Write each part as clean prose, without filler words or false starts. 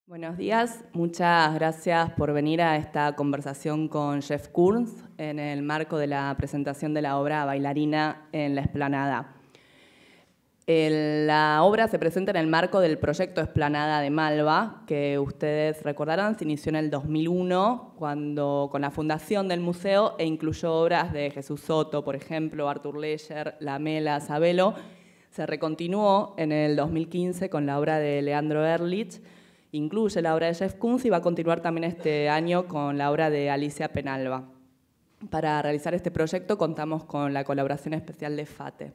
Buenos días, muchas gracias por venir a esta conversación con Jeff Koons en el marco de la presentación de la obra Bailarina en la Explanada. La obra se presenta en el marco del proyecto Explanada de Malva, que ustedes recordarán se inició en el 2001 con la fundación del museo e incluyó obras de Jesús Soto, por ejemplo, Arthur Leyer, Lamela, Sabelo. Se recontinuó en el 2015 con la obra de Leandro Ehrlich, incluye la obra de Jeff Koons y va a continuar también este año con la obra de Alicia Penalba. Para realizar este proyecto contamos con la colaboración especial de FATE.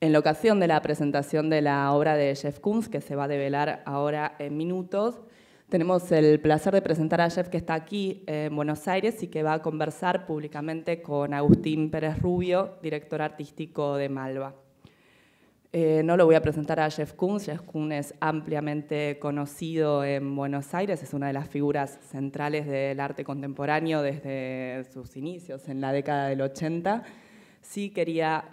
En la ocasión de la presentación de la obra de Jeff Koons, que se va a develar ahora en minutos, tenemos el placer de presentar a Jeff, que está aquí en Buenos Aires y que va a conversar públicamente con Agustín Pérez Rubio, director artístico de Malva. No lo voy a presentar a Jeff Koons. Jeff Koons es ampliamente conocido en Buenos Aires, es una de las figuras centrales del arte contemporáneo desde sus inicios en la década del 80. Sí quería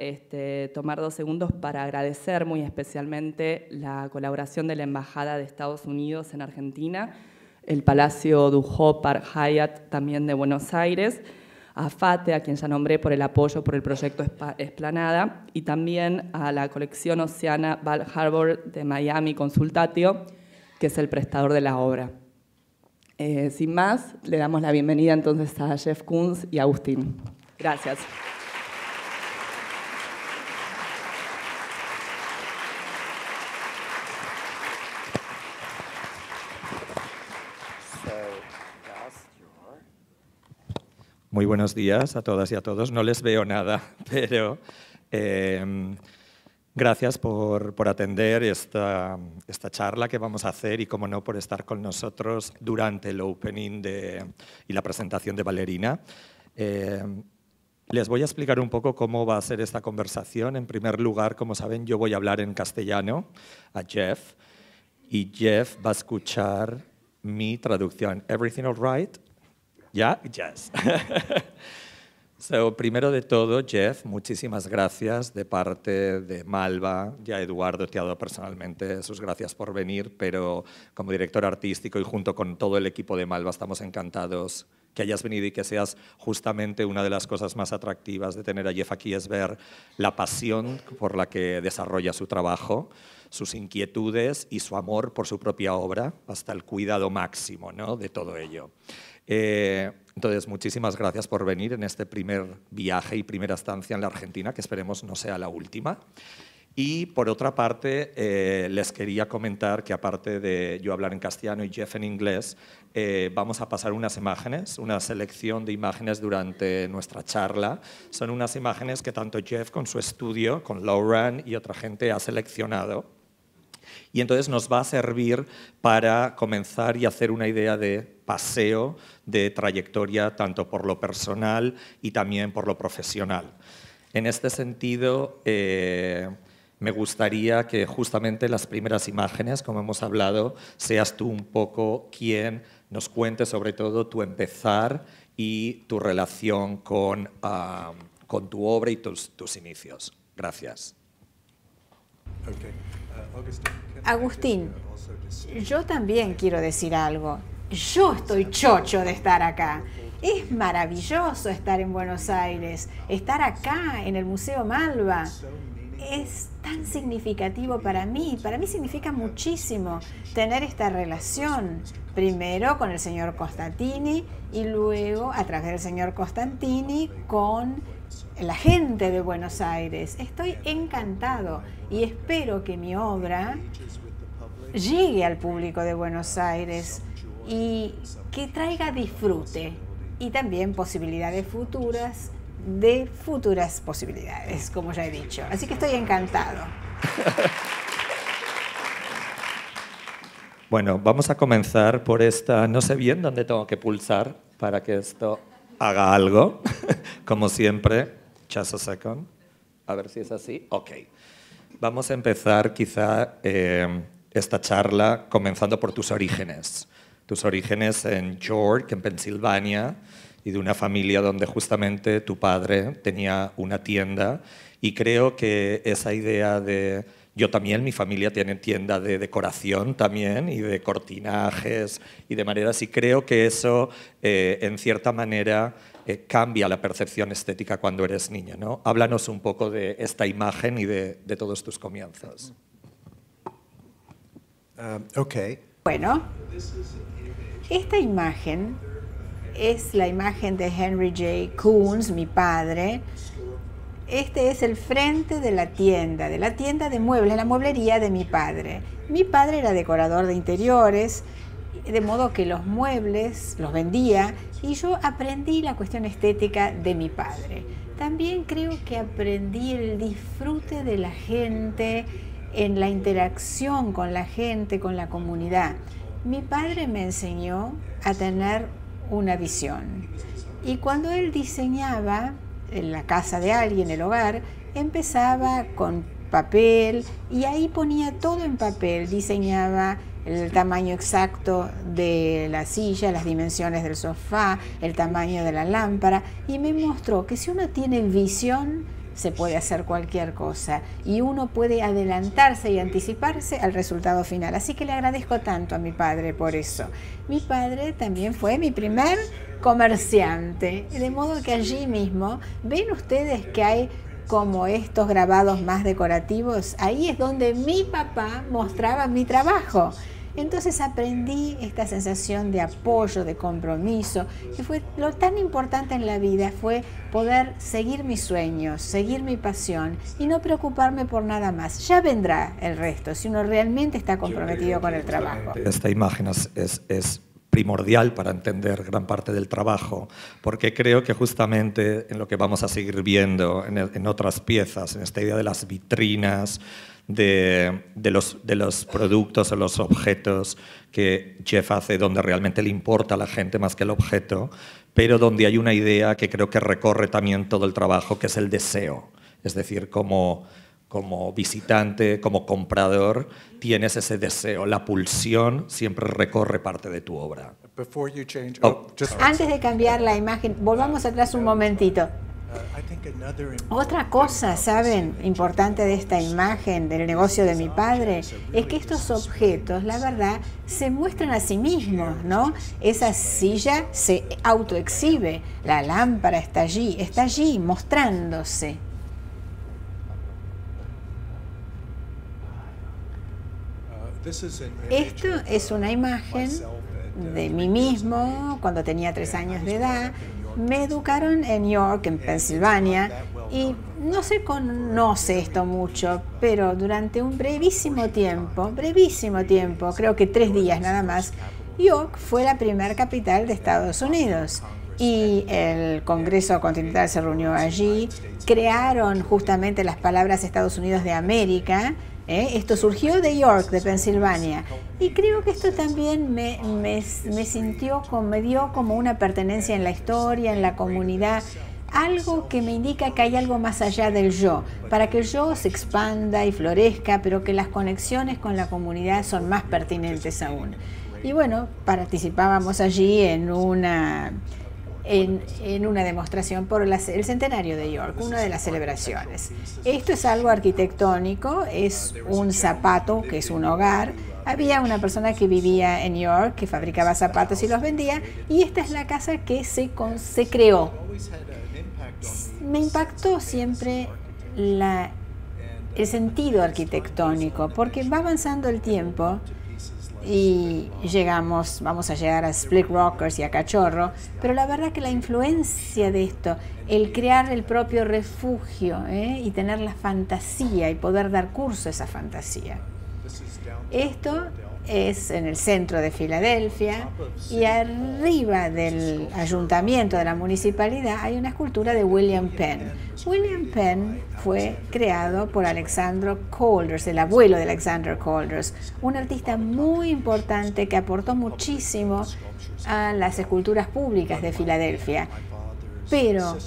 tomar 2 segundos para agradecer muy especialmente la colaboración de la Embajada de Estados Unidos en Argentina, el Palacio Dujó Park Hyatt también de Buenos Aires, a FATE, a quien ya nombré por el apoyo por el proyecto Explanada, y también a la colección Oceana Bal Harbour de Miami Consultatio, que es el prestador de la obra. Sin más, le damos la bienvenida entonces a Jeff Koons y a Agustín. Gracias. Muy buenos días a todas y a todos. No les veo nada, pero gracias por atender esta charla que vamos a hacer y, como no, por estar con nosotros durante el opening y la presentación de Bailarina. Les voy a explicar un poco cómo va a ser esta conversación. En primer lugar, como saben, yo voy a hablar en castellano a Jeff y Jeff va a escuchar mi traducción. ¿Everything all right? ¿Ya? Yes. Primero de todo, Jeff, muchísimas gracias de parte de Malva. Ya Eduardo te ha dado personalmente sus gracias por venir, pero como director artístico y junto con todo el equipo de Malva estamos encantados que hayas venido y que seas justamente una de las cosas más atractivas de tener a Jeff aquí, es ver la pasión por la que desarrolla su trabajo, sus inquietudes y su amor por su propia obra, hasta el cuidado máximo, ¿no?, de todo ello. Entonces, muchísimas gracias por venir en este primer viaje y primera estancia en la Argentina, que esperemos no sea la última. Y por otra parte, les quería comentar que aparte de yo hablar en castellano y Jeff en inglés, vamos a pasar unas imágenes, una selección de imágenes durante nuestra charla. Son unas imágenes que tanto Jeff con su estudio, con Lauren y otra gente ha seleccionado. Y entonces nos va a servir para comenzar y hacer una idea de paseo, de trayectoria, tanto por lo personal y también por lo profesional. En este sentido, me gustaría que justamente las primeras imágenes, como hemos hablado, seas tú un poco quien nos cuente sobre todo tu empezar y tu relación con tu obra y tus inicios. Gracias. Okay. Agustín, yo también quiero decir algo. Yo estoy chocho de estar acá. Es maravilloso estar en Buenos Aires, estar acá en el Museo Malva. Es tan significativo para mí significa muchísimo tener esta relación, primero con el señor Costantini y luego a través del señor Costantini con la gente de Buenos Aires. Estoy encantado y espero que mi obra llegue al público de Buenos Aires y que traiga disfrute y también posibilidades futuras de futuras posibilidades, como ya he dicho. Así que estoy encantado. Bueno, vamos a comenzar por esta... No sé bien dónde tengo que pulsar para que esto haga algo. Como siempre, just a second. A ver si es así. Ok. Vamos a empezar quizá esta charla comenzando por tus orígenes. Tus orígenes en York, en Pensilvania, y de una familia donde justamente tu padre tenía una tienda. Y creo que esa idea de Yo también, mi familia tiene tienda de decoración también y de cortinajes y de maneras, y creo que eso, en cierta manera, cambia la percepción estética cuando eres niña, ¿no? Háblanos un poco de esta imagen y de todos tus comienzos. Okay. Bueno, esta imagen es la imagen de Henry J. Koons, mi padre. Este es el frente de la tienda de muebles, la mueblería de mi padre. Mi padre era decorador de interiores, de modo que los muebles los vendía y yo aprendí la cuestión estética de mi padre. También creo que aprendí el disfrute de la gente, en la interacción con la gente, con la comunidad. Mi padre me enseñó a tener una visión. Y cuando él diseñaba en la casa de alguien, el hogar, empezaba con papel y ahí ponía todo en papel, diseñaba el tamaño exacto de la silla, las dimensiones del sofá, el tamaño de la lámpara, y me mostró que si uno tiene visión, se puede hacer cualquier cosa y uno puede adelantarse y anticiparse al resultado final. Así que le agradezco tanto a mi padre por eso. Mi padre también fue mi primer comerciante, de modo que allí mismo, ven ustedes que hay como estos grabados más decorativos, ahí es donde mi papá mostraba mi trabajo. Entonces aprendí esta sensación de apoyo, de compromiso, que fue lo tan importante en la vida, fue poder seguir mis sueños, seguir mi pasión y no preocuparme por nada más. Ya vendrá el resto, si uno realmente está comprometido con el trabajo. Esta imagen es primordial para entender gran parte del trabajo, porque creo que justamente en lo que vamos a seguir viendo en otras piezas, en esta idea de las vitrinas, de los productos o los objetos que Jeff hace donde realmente le importa a la gente más que el objeto, pero donde hay una idea que creo que recorre también todo el trabajo, que es el deseo. Es decir, como visitante, como comprador, tienes ese deseo. La pulsión siempre recorre parte de tu obra. Antes de cambiar la imagen, volvamos atrás un momentito. Otra cosa, ¿saben?, importante de esta imagen del negocio de mi padre, es que estos objetos, la verdad, se muestran a sí mismos, ¿no? Esa silla se autoexhibe, la lámpara está allí mostrándose. Esto es una imagen de mí mismo cuando tenía 3 años de edad. Me educaron en York, en Pensilvania, y no se conoce esto mucho, pero durante un brevísimo tiempo, creo que 3 días nada más, York fue la primera capital de Estados Unidos. Y el Congreso Continental se reunió allí, crearon justamente las palabras Estados Unidos de América. Esto surgió de York, de Pensilvania, y creo que esto también me dio como una pertenencia en la historia, en la comunidad, algo que me indica que hay algo más allá del yo, para que el yo se expanda y florezca, pero que las conexiones con la comunidad son más pertinentes aún. Y bueno, participábamos allí en una demostración por el centenario de York, una de las celebraciones. Esto es algo arquitectónico, es un zapato que es un hogar. Había una persona que vivía en York, que fabricaba zapatos y los vendía, y esta es la casa que se creó. Me impactó siempre el sentido arquitectónico, porque va avanzando el tiempo y vamos a llegar a Split Rockers y a Cachorro, pero la verdad que la influencia de esto, el crear el propio refugio y tener la fantasía y poder dar curso a esa fantasía. Esto es en el centro de Filadelfia y arriba del ayuntamiento de la municipalidad hay una escultura de William Penn. William Penn fue creado por Alexander Colders, el abuelo de Alexander Colders, un artista muy importante que aportó muchísimo a las esculturas públicas de Filadelfia. Pero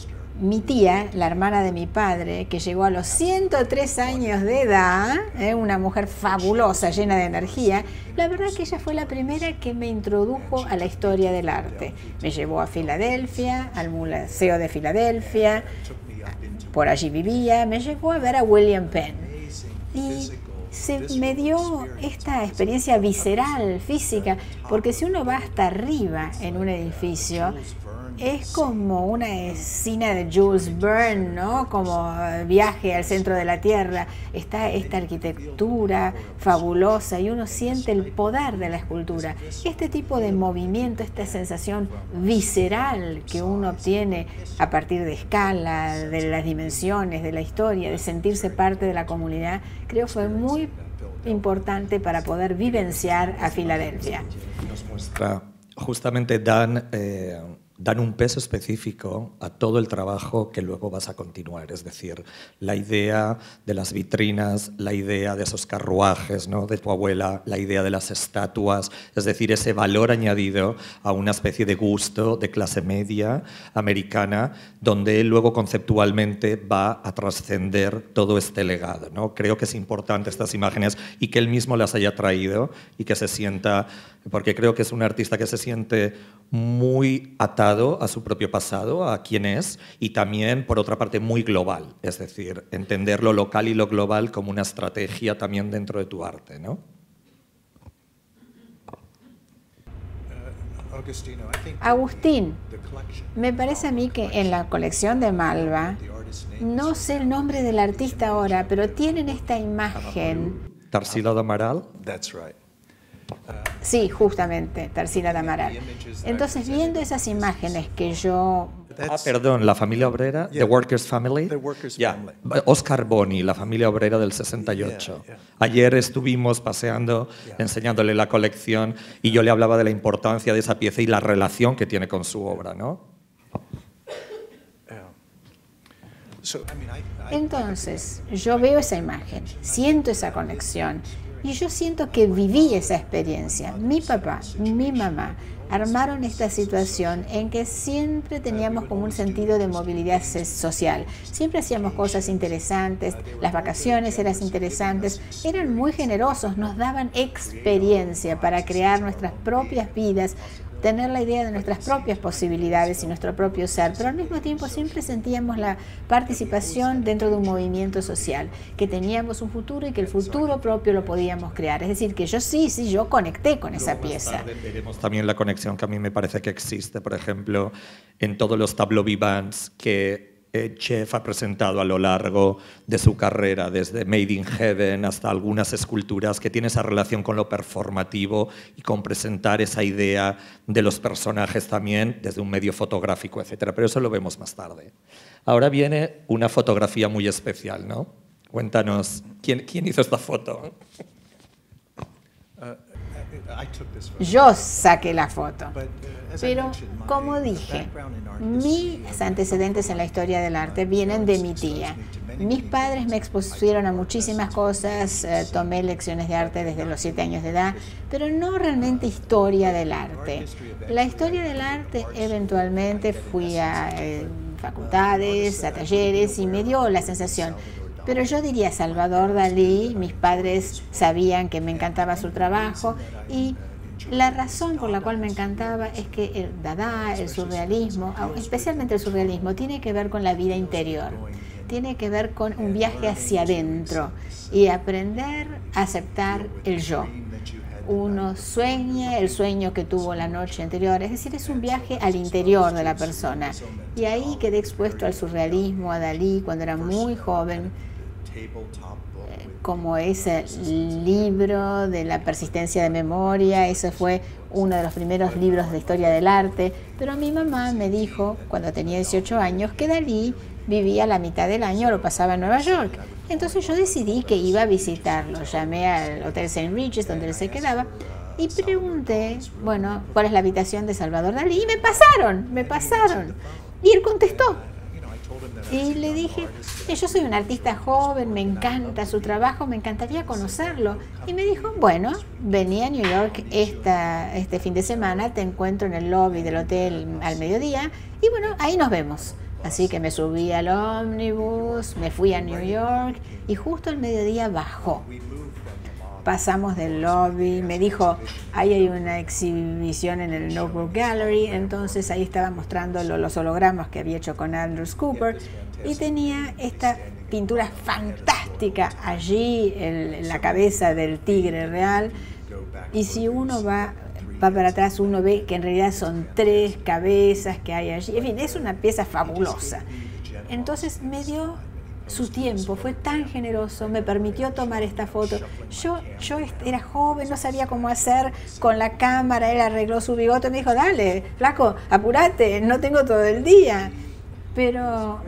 mi tía, la hermana de mi padre, que llegó a los 103 años de edad, una mujer fabulosa, llena de energía, la verdad que ella fue la primera que me introdujo a la historia del arte. Me llevó a Filadelfia, al Museo de Filadelfia, por allí vivía, me llevó a ver a William Penn. Y me dio esta experiencia visceral, física, porque si uno va hasta arriba en un edificio, es como una escena de Jules Verne, ¿no? Como Viaje al centro de la Tierra. Está esta arquitectura fabulosa y uno siente el poder de la escultura. Este tipo de movimiento, esta sensación visceral que uno obtiene a partir de escala, de las dimensiones, de la historia, de sentirse parte de la comunidad, creo fue muy importante para poder vivenciar a Filadelfia. Nos muestra, justamente dan un peso específico a todo el trabajo que luego vas a continuar. Es decir, la idea de las vitrinas, la idea de esos carruajes, ¿no?, de tu abuela, la idea de las estatuas, es decir, ese valor añadido a una especie de gusto de clase media americana, donde él luego conceptualmente va a trascender todo este legado, ¿no? Creo que es importante estas imágenes y que él mismo las haya traído y que se sienta, porque creo que es un artista que se siente muy atado a su propio pasado, a quién es, y también, por otra parte, muy global. Es decir, entender lo local y lo global como una estrategia también dentro de tu arte, ¿no? Agustín, me parece a mí que en la colección de Malva, no sé el nombre del artista ahora, pero tienen esta imagen. Tarsila de Amaral. Sí, justamente, Tarsila de Amaral. Entonces, viendo esas imágenes que yo... Perdón, la familia obrera, The Workers' Family. Oscar Boni, la familia obrera del 68. Ayer estuvimos paseando, enseñándole la colección, y yo le hablaba de la importancia de esa pieza y la relación que tiene con su obra, ¿no? Entonces, yo veo esa imagen, siento esa conexión, y yo siento que viví esa experiencia. Mi papá, mi mamá armaron esta situación en que siempre teníamos como un sentido de movilidad social. Siempre hacíamos cosas interesantes, las vacaciones eran interesantes, eran muy generosos, nos daban experiencia para crear nuestras propias vidas, tener la idea de nuestras propias posibilidades y nuestro propio ser, pero al mismo tiempo siempre sentíamos la participación dentro de un movimiento social, que teníamos un futuro y que el futuro propio lo podíamos crear. Es decir, que yo conecté con esa pieza. Veremos también la conexión que a mí me parece que existe, por ejemplo, en todos los tableaux vivants que Chef ha presentado a lo largo de su carrera, desde Made in Heaven hasta algunas esculturas que tienen esa relación con lo performativo y con presentar esa idea de los personajes también desde un medio fotográfico, etc. Pero eso lo vemos más tarde. Ahora viene una fotografía muy especial, ¿no? Cuéntanos, ¿quién hizo esta foto? Yo saqué la foto, pero como dije, mis antecedentes en la historia del arte vienen de mi tía. Mis padres me expusieron a muchísimas cosas, tomé lecciones de arte desde los 7 años de edad, pero no realmente historia del arte. La historia del arte eventualmente fui a facultades, a talleres y me dio la sensación. Pero yo diría Salvador Dalí, mis padres sabían que me encantaba su trabajo y la razón por la cual me encantaba es que el Dada, el surrealismo, especialmente el surrealismo, tiene que ver con la vida interior, tiene que ver con un viaje hacia adentro y aprender a aceptar el yo. Uno sueña el sueño que tuvo la noche anterior, es decir, es un viaje al interior de la persona. Y ahí quedé expuesto al surrealismo, a Dalí, cuando era muy joven, como ese libro de la persistencia de memoria. Ese fue uno de los primeros libros de historia del arte, pero mi mamá me dijo, cuando tenía 18 años, que Dalí vivía la mitad del año, lo pasaba en Nueva York. Entonces yo decidí que iba a visitarlo, llamé al Hotel St. Regis, donde él se quedaba, y pregunté, bueno, ¿cuál es la habitación de Salvador Dalí? Y me pasaron, y él contestó. Y le dije, yo soy un artista joven, me encanta su trabajo, me encantaría conocerlo. Y me dijo, bueno, vení a New York este fin de semana, te encuentro en el lobby del hotel al mediodía, y bueno, ahí nos vemos. Así que me subí al ómnibus, me fui a New York, y justo al mediodía bajó. pasamos del lobby, me dijo, ahí hay una exhibición en el Notebook Gallery, entonces ahí estaba mostrando los hologramas que había hecho con Andrew Cooper, y tenía esta pintura fantástica allí, la cabeza del tigre real, y si uno va para atrás, uno ve que en realidad son 3 cabezas que hay allí, en fin, es una pieza fabulosa. Entonces me dio su tiempo, fue tan generoso, me permitió tomar esta foto. Yo era joven, no sabía cómo hacer con la cámara, él arregló su bigote, me dijo, dale, flaco, apúrate, no tengo todo el día. Pero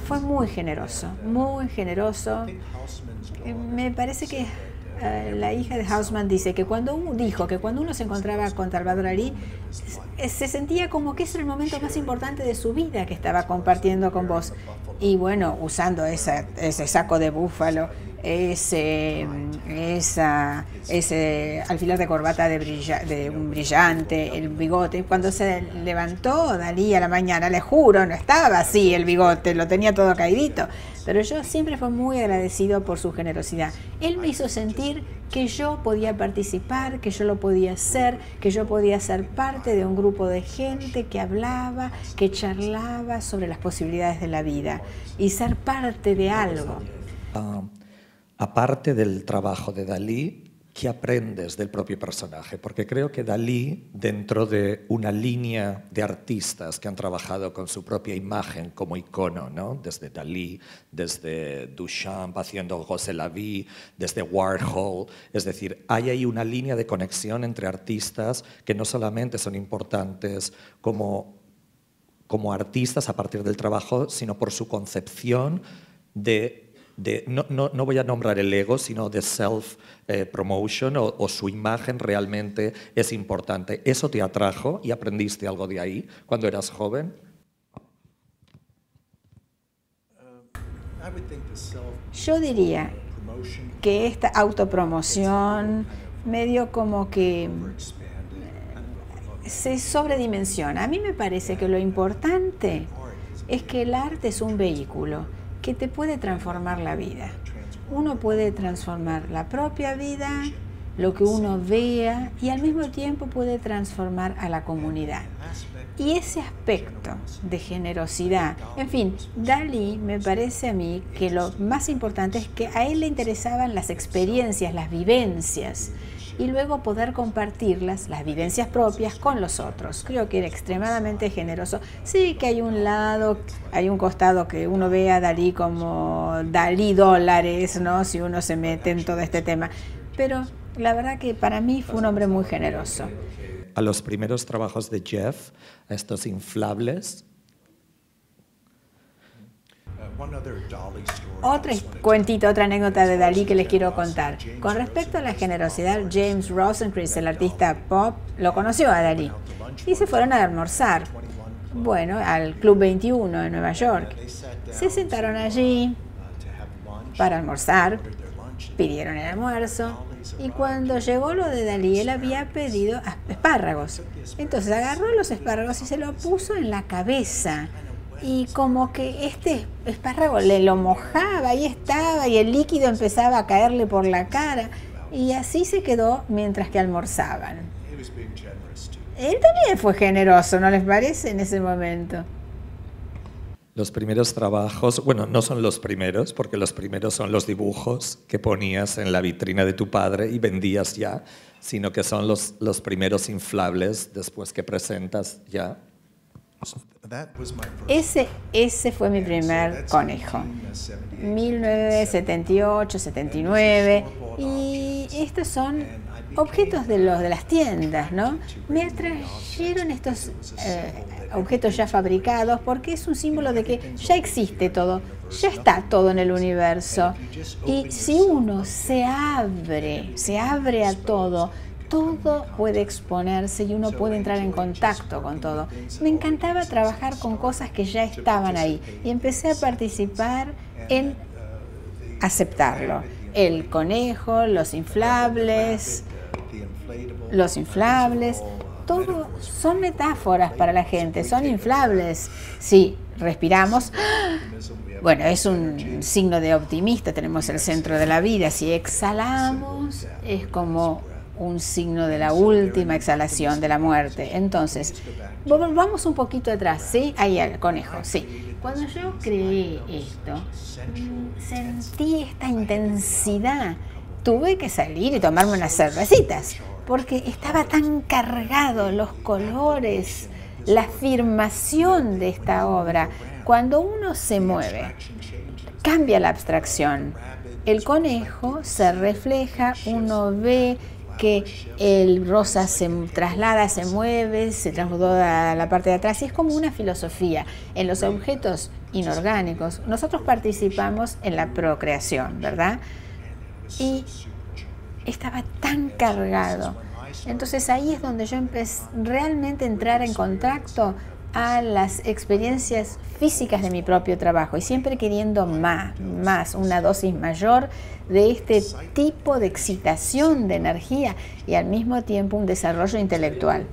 fue muy generoso, muy generoso. Me parece que la hija de Houseman dice que cuando uno se encontraba con Salvador Dalí, se sentía como que ese era el momento más importante de su vida que estaba compartiendo con vos. Y bueno, usando ese saco de búfalo, ese alfiler de corbata de un brillante, el bigote. Cuando se levantó Dalí a la mañana, le juro, no estaba así el bigote, lo tenía todo caidito. Pero yo siempre fui muy agradecido por su generosidad. Él me hizo sentir que yo podía participar, que yo lo podía hacer, que yo podía ser parte de un grupo de gente que hablaba, que charlaba sobre las posibilidades de la vida y ser parte de algo. Aparte del trabajo de Dalí, ¿qué aprendes del propio personaje? Porque creo que Dalí, dentro de una línea de artistas que han trabajado con su propia imagen como icono, ¿no? Desde Dalí, desde Duchamp haciendo José Lavie, desde Warhol, es decir, hay ahí una línea de conexión entre artistas que no solamente son importantes como artistas a partir del trabajo, sino por su concepción no voy a nombrar el ego, sino de self-promotion o su imagen realmente es importante. ¿Eso te atrajo y aprendiste algo de ahí cuando eras joven? Yo diría que esta autopromoción medio como que se sobredimensiona. A mí me parece que lo importante es que el arte es un vehículo que te puede transformar la vida. Uno puede transformar la propia vida, lo que uno vea, y al mismo tiempo puede transformar a la comunidad. Y ese aspecto de generosidad, en fin, Dalí me parece a mí que lo más importante es que a él le interesaban las experiencias, las vivencias, y luego poder compartirlas, las vivencias propias, con los otros. Creo que era extremadamente generoso. Sí que hay un costado que uno ve a Dalí como Dalí dólares, ¿no? Si uno se mete en todo este tema. Pero la verdad que para mí fue un hombre muy generoso. A los primeros trabajos de Jeff, a estos inflables. Otra anécdota de Dalí que les quiero contar. Con respecto a la generosidad, James Rosencrantz, el artista pop, lo conoció a Dalí y se fueron a almorzar. Bueno, al Club 21 en Nueva York. Se sentaron allí para almorzar, pidieron el almuerzo y cuando llegó lo de Dalí, él había pedido espárragos. Entonces agarró los espárragos y se lo puso en la cabeza. Y como que este espárrago le lo mojaba, ahí estaba, y el líquido empezaba a caerle por la cara. Y así se quedó mientras que almorzaban. Él también fue generoso, ¿no les parece, en ese momento? Los primeros trabajos, bueno, no son los primeros, porque los primeros son los dibujos que ponías en la vitrina de tu padre y vendías ya, sino que son los primeros inflables después que presentas ya. Ese fue mi primer conejo, 1978, 79, y estos son objetos de las tiendas, ¿no? Me atrayeron estos objetos ya fabricados porque es un símbolo de que ya existe todo, ya está todo en el universo, y si uno se abre a todo puede exponerse y uno puede entrar en contacto con todo. Me encantaba trabajar con cosas que ya estaban ahí y empecé a participar en aceptarlo. El conejo, los inflables, todo son metáforas para la gente, son inflables. Si respiramos, bueno, es un signo de optimista, tenemos el centro de la vida. Si exhalamos, es como un signo de la última exhalación de la muerte. Entonces, volvamos un poquito atrás, ¿sí? Ahí el conejo, sí. Cuando yo creé esto, sentí esta intensidad. Tuve que salir y tomarme unas cervecitas, porque estaba tan cargado los colores, la afirmación de esta obra. Cuando uno se mueve, cambia la abstracción. El conejo se refleja, uno ve que el rosa se traslada, se mueve, se trasladó a la parte de atrás, y es como una filosofía. En los objetos inorgánicos, nosotros participamos en la procreación, ¿verdad? Y estaba tan cargado. Entonces ahí es donde yo empecé realmente a entrar en contacto a las experiencias físicas de mi propio trabajo, y siempre queriendo más, una dosis mayor de este tipo de excitación, de energía, y al mismo tiempo un desarrollo intelectual.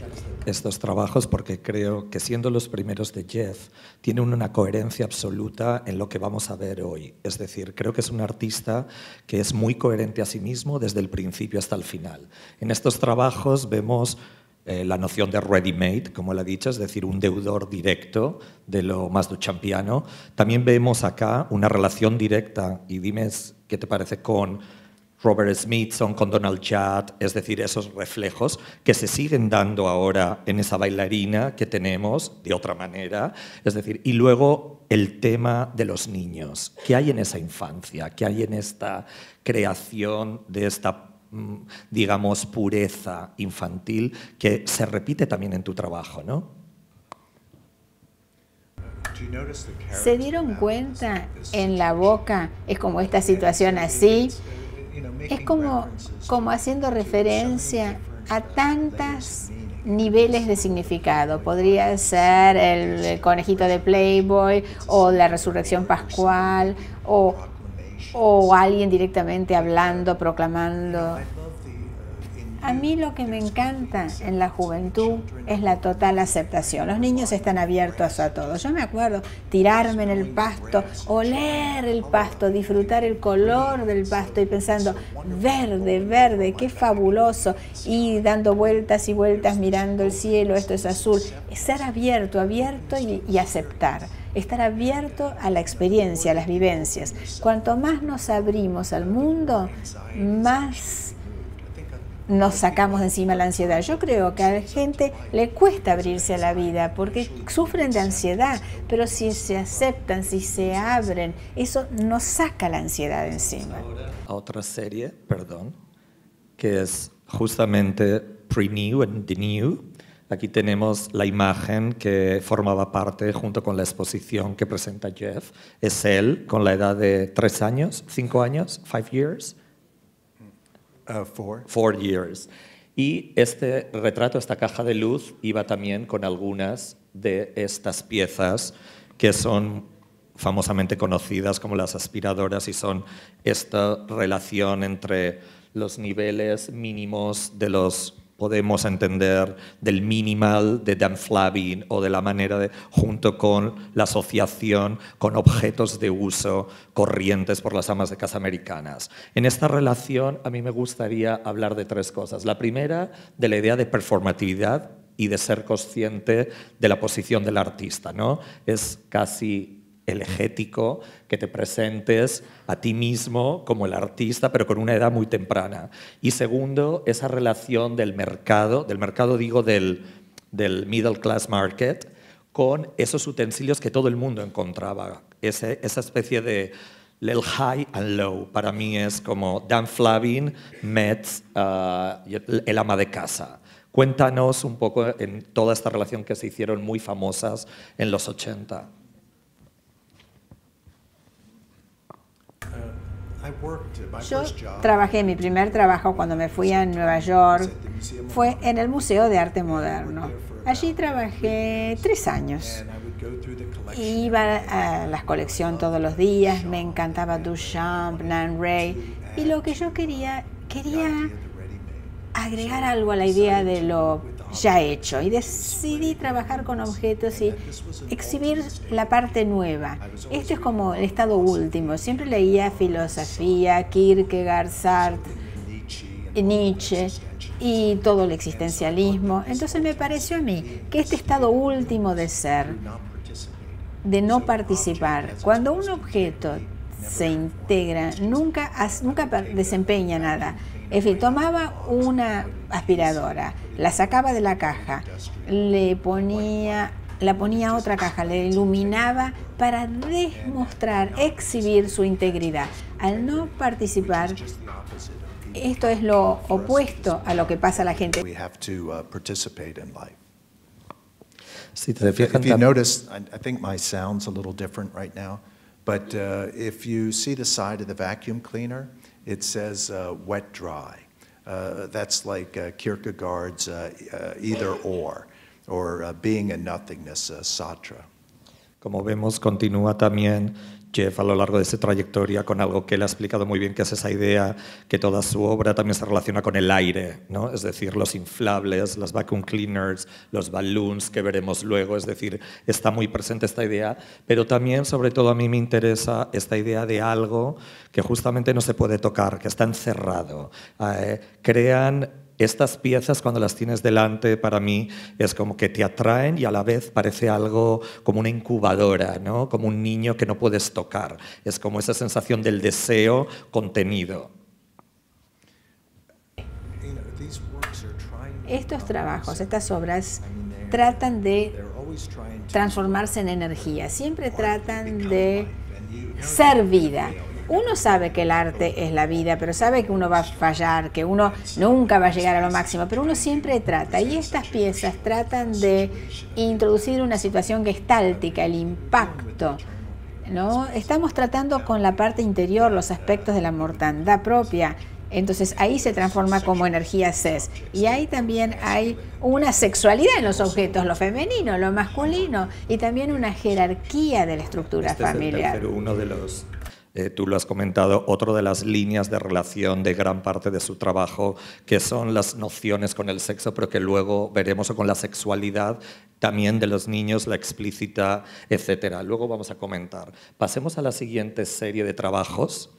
Estos trabajos, porque creo que siendo los primeros de Jeff, tienen una coherencia absoluta en lo que vamos a ver hoy. Es decir, creo que es un artista que es muy coherente a sí mismo desde el principio hasta el final. En estos trabajos vemos la noción de ready-made, como él ha dicho, es decir, un deudor directo de lo más duchampiano. También vemos acá una relación directa, y dime qué te parece, con Robert Smithson, con Donald Judd, es decir, esos reflejos que se siguen dando ahora en esa bailarina que tenemos de otra manera, es decir, y luego el tema de los niños. ¿Qué hay en esa infancia? ¿Qué hay en esta creación de esta, digamos, pureza infantil que se repite también en tu trabajo, ¿no? ¿Se dieron cuenta en la boca? Es como esta situación así. Es como haciendo referencia a tantos niveles de significado. Podría ser el conejito de Playboy, o la resurrección pascual, o alguien directamente hablando, proclamando. A mí lo que me encanta en la juventud es la total aceptación. Los niños están abiertos a todo. Yo me acuerdo tirarme en el pasto, oler el pasto, disfrutar el color del pasto y pensando, verde, verde, qué fabuloso. Y dando vueltas y vueltas mirando el cielo, esto es azul. Es ser abierto y aceptar. Estar abierto a la experiencia, a las vivencias. Cuanto más nos abrimos al mundo, más nos sacamos de encima la ansiedad. Yo creo que a la gente le cuesta abrirse a la vida porque sufren de ansiedad, pero si se aceptan, si se abren, eso nos saca la ansiedad de encima. A otra serie, perdón, que es justamente Pre-New and The New. Aquí tenemos la imagen que formaba parte junto con la exposición que presenta Jeff. Es él con la edad de 3 años, 5 años, 5 years. 4 years. Y este retrato, esta caja de luz, iba también con algunas de estas piezas que son famosamente conocidas como las aspiradoras, y son esta relación entre los niveles mínimos de los, podemos entender, del minimal de Dan Flavin, o de la manera de, junto con la asociación con objetos de uso corrientes por las amas de casa americanas. En esta relación a mí me gustaría hablar de 3 cosas. La primera, de la idea de performatividad y de ser consciente de la posición del artista, ¿no? Es casi elegético que te presentes a ti mismo como el artista, pero con una edad muy temprana. Y segundo, esa relación del mercado digo del middle class market, con esos utensilios que todo el mundo encontraba. Esa especie de el high and low, para mí es como Dan Flavin meets el ama de casa. Cuéntanos un poco en toda esta relación que se hicieron muy famosas en los 80. Yo trabajé, mi primer trabajo cuando me fui a Nueva York fue en el Museo de Arte Moderno. Allí trabajé 3 años. Iba a la colección todos los días, me encantaba Duchamp, Nan Ray, y lo que yo quería agregar algo a la idea de lo ya hecho y decidí trabajar con objetos y exhibir la parte nueva. Esto es como el estado último. Siempre leía filosofía, Kierkegaard, Sartre, Nietzsche y todo el existencialismo. Entonces me pareció a mí que este estado último de ser, de no participar, cuando un objeto se integra, nunca desempeña nada. En fin, tomaba una aspiradora, la sacaba de la caja, la ponía a otra caja, le iluminaba para demostrar, exhibir su integridad. Al no participar, esto es lo opuesto a lo que pasa a la gente. Si te fijas, If you notice, I think my sound's a little different right now, but if you see the side of the vacuum cleaner, it says wet dry. That's like Kierkegaard's either or being and nothingness, Sartre. como vemos, continúa también Jeff a lo largo de su trayectoria con algo que él ha explicado muy bien, que es esa idea que toda su obra también se relaciona con el aire, ¿no? Es decir, los inflables, los vacuum cleaners, los balloons que veremos luego, es decir, está muy presente esta idea, pero también, sobre todo, a mí me interesa esta idea de algo que justamente no se puede tocar, que está encerrado. Crean estas piezas, cuando las tienes delante, para mí es como que te atraen y a la vez parece algo como una incubadora, ¿no? Como un niño que no puedes tocar. Es como esa sensación del deseo contenido. Estos trabajos, estas obras, tratan de transformarse en energía. Siempre tratan de ser vida. Uno sabe que el arte es la vida, pero sabe que uno va a fallar, que uno nunca va a llegar a lo máximo, pero uno siempre trata. Y estas piezas tratan de introducir una situación gestáltica, el impacto, ¿no? Estamos tratando con la parte interior, los aspectos de la mortandad propia. Entonces ahí se transforma como energía ses. Y ahí también hay una sexualidad en los objetos, lo femenino, lo masculino, y también una jerarquía de la estructura familiar. Es uno de los... tú lo has comentado, otra de las líneas de relación de gran parte de su trabajo, que son las nociones con el sexo, pero que luego veremos, o con la sexualidad también de los niños, la explícita, etc. Luego vamos a comentar. Pasemos a la siguiente serie de trabajos,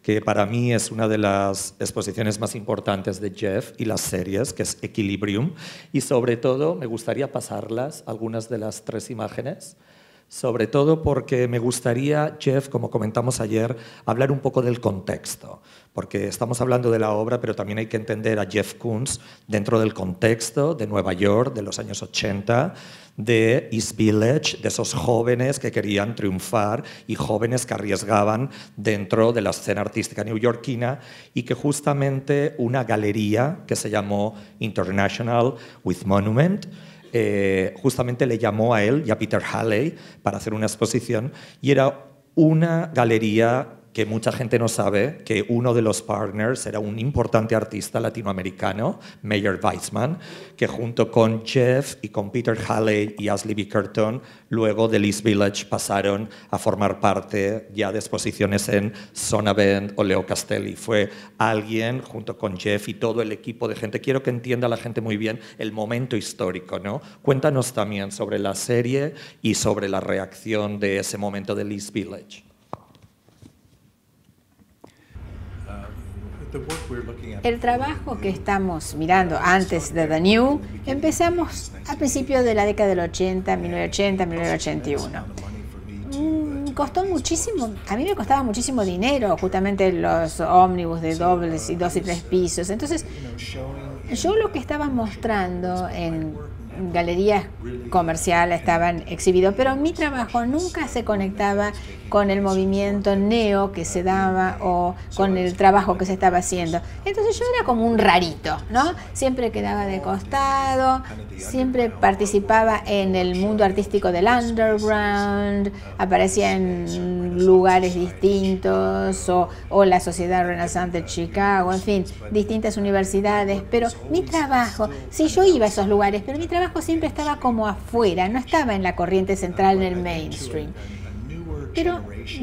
que para mí es una de las exposiciones más importantes de Jeff y las series, que es Equilibrium. Y sobre todo, me gustaría pasarlas, algunas de las tres imágenes, sobre todo porque me gustaría, Jeff, como comentamos ayer, hablar un poco del contexto, porque estamos hablando de la obra, pero también hay que entender a Jeff Koons dentro del contexto de Nueva York, de los años 80, de East Village, de esos jóvenes que querían triunfar y jóvenes que arriesgaban dentro de la escena artística neoyorquina, y que justamente una galería que se llamó International with Monument, justamente le llamó a él y a Peter Halley para hacer una exposición, y era una galería que mucha gente no sabe, que uno de los partners era un importante artista latinoamericano, Meyer Weissman, que junto con Jeff y con Peter Halley y Ashley Bickerton, luego del East Village pasaron a formar parte ya de exposiciones en Sonnabend o Leo Castelli. Fue alguien, junto con Jeff y todo el equipo de gente, quiero que entienda la gente muy bien el momento histórico, ¿no? Cuéntanos también sobre la serie y sobre la reacción de ese momento del East Village. El trabajo que estamos mirando antes de The New, empezamos a principios de la década del 80, 1980, 1981. Costó muchísimo, a mí me costaba muchísimo dinero, justamente los ómnibus de dobles y 2 y 3 pisos. Entonces, yo lo que estaba mostrando en galerías comerciales estaban exhibidos, pero mi trabajo nunca se conectaba con el movimiento neo que se daba o con el trabajo que se estaba haciendo. Entonces yo era como un rarito, ¿no? Siempre quedaba de costado, siempre participaba en el mundo artístico del underground, aparecía en lugares distintos o la Sociedad Renaissance de Chicago, en fin, distintas universidades, pero mi trabajo, sí, yo iba a esos lugares, pero mi trabajo siempre estaba como afuera, no estaba en la corriente central, en el mainstream. Pero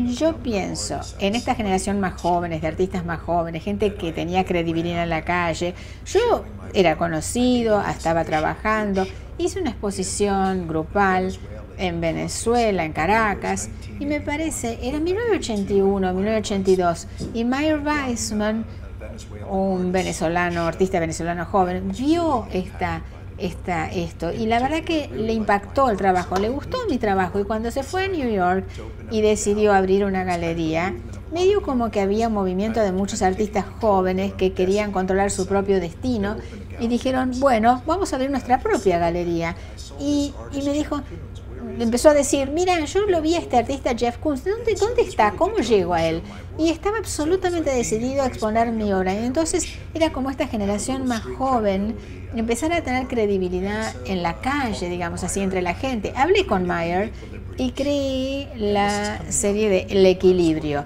yo pienso en esta generación más jóvenes, de artistas más jóvenes, gente que tenía credibilidad en la calle. Yo era conocido, estaba trabajando. Hice una exposición grupal en Venezuela, en Caracas, y me parece, era 1981, 1982, y Meyer Weissman, un venezolano, artista venezolano joven, vio esto, y la verdad que le impactó el trabajo, le gustó mi trabajo, y cuando se fue a New York y decidió abrir una galería, medio como que había un movimiento de muchos artistas jóvenes que querían controlar su propio destino, y dijeron, bueno, vamos a abrir nuestra propia galería, y me dijo, empezó a decir, mira, yo lo vi a este artista Jeff Koons, ¿dónde está? ¿Cómo llego a él? Y estaba absolutamente decidido a exponer mi obra. Y entonces era como esta generación más joven empezar a tener credibilidad en la calle, digamos así, entre la gente. Hablé con Meyer y creé la serie de El Equilibrio.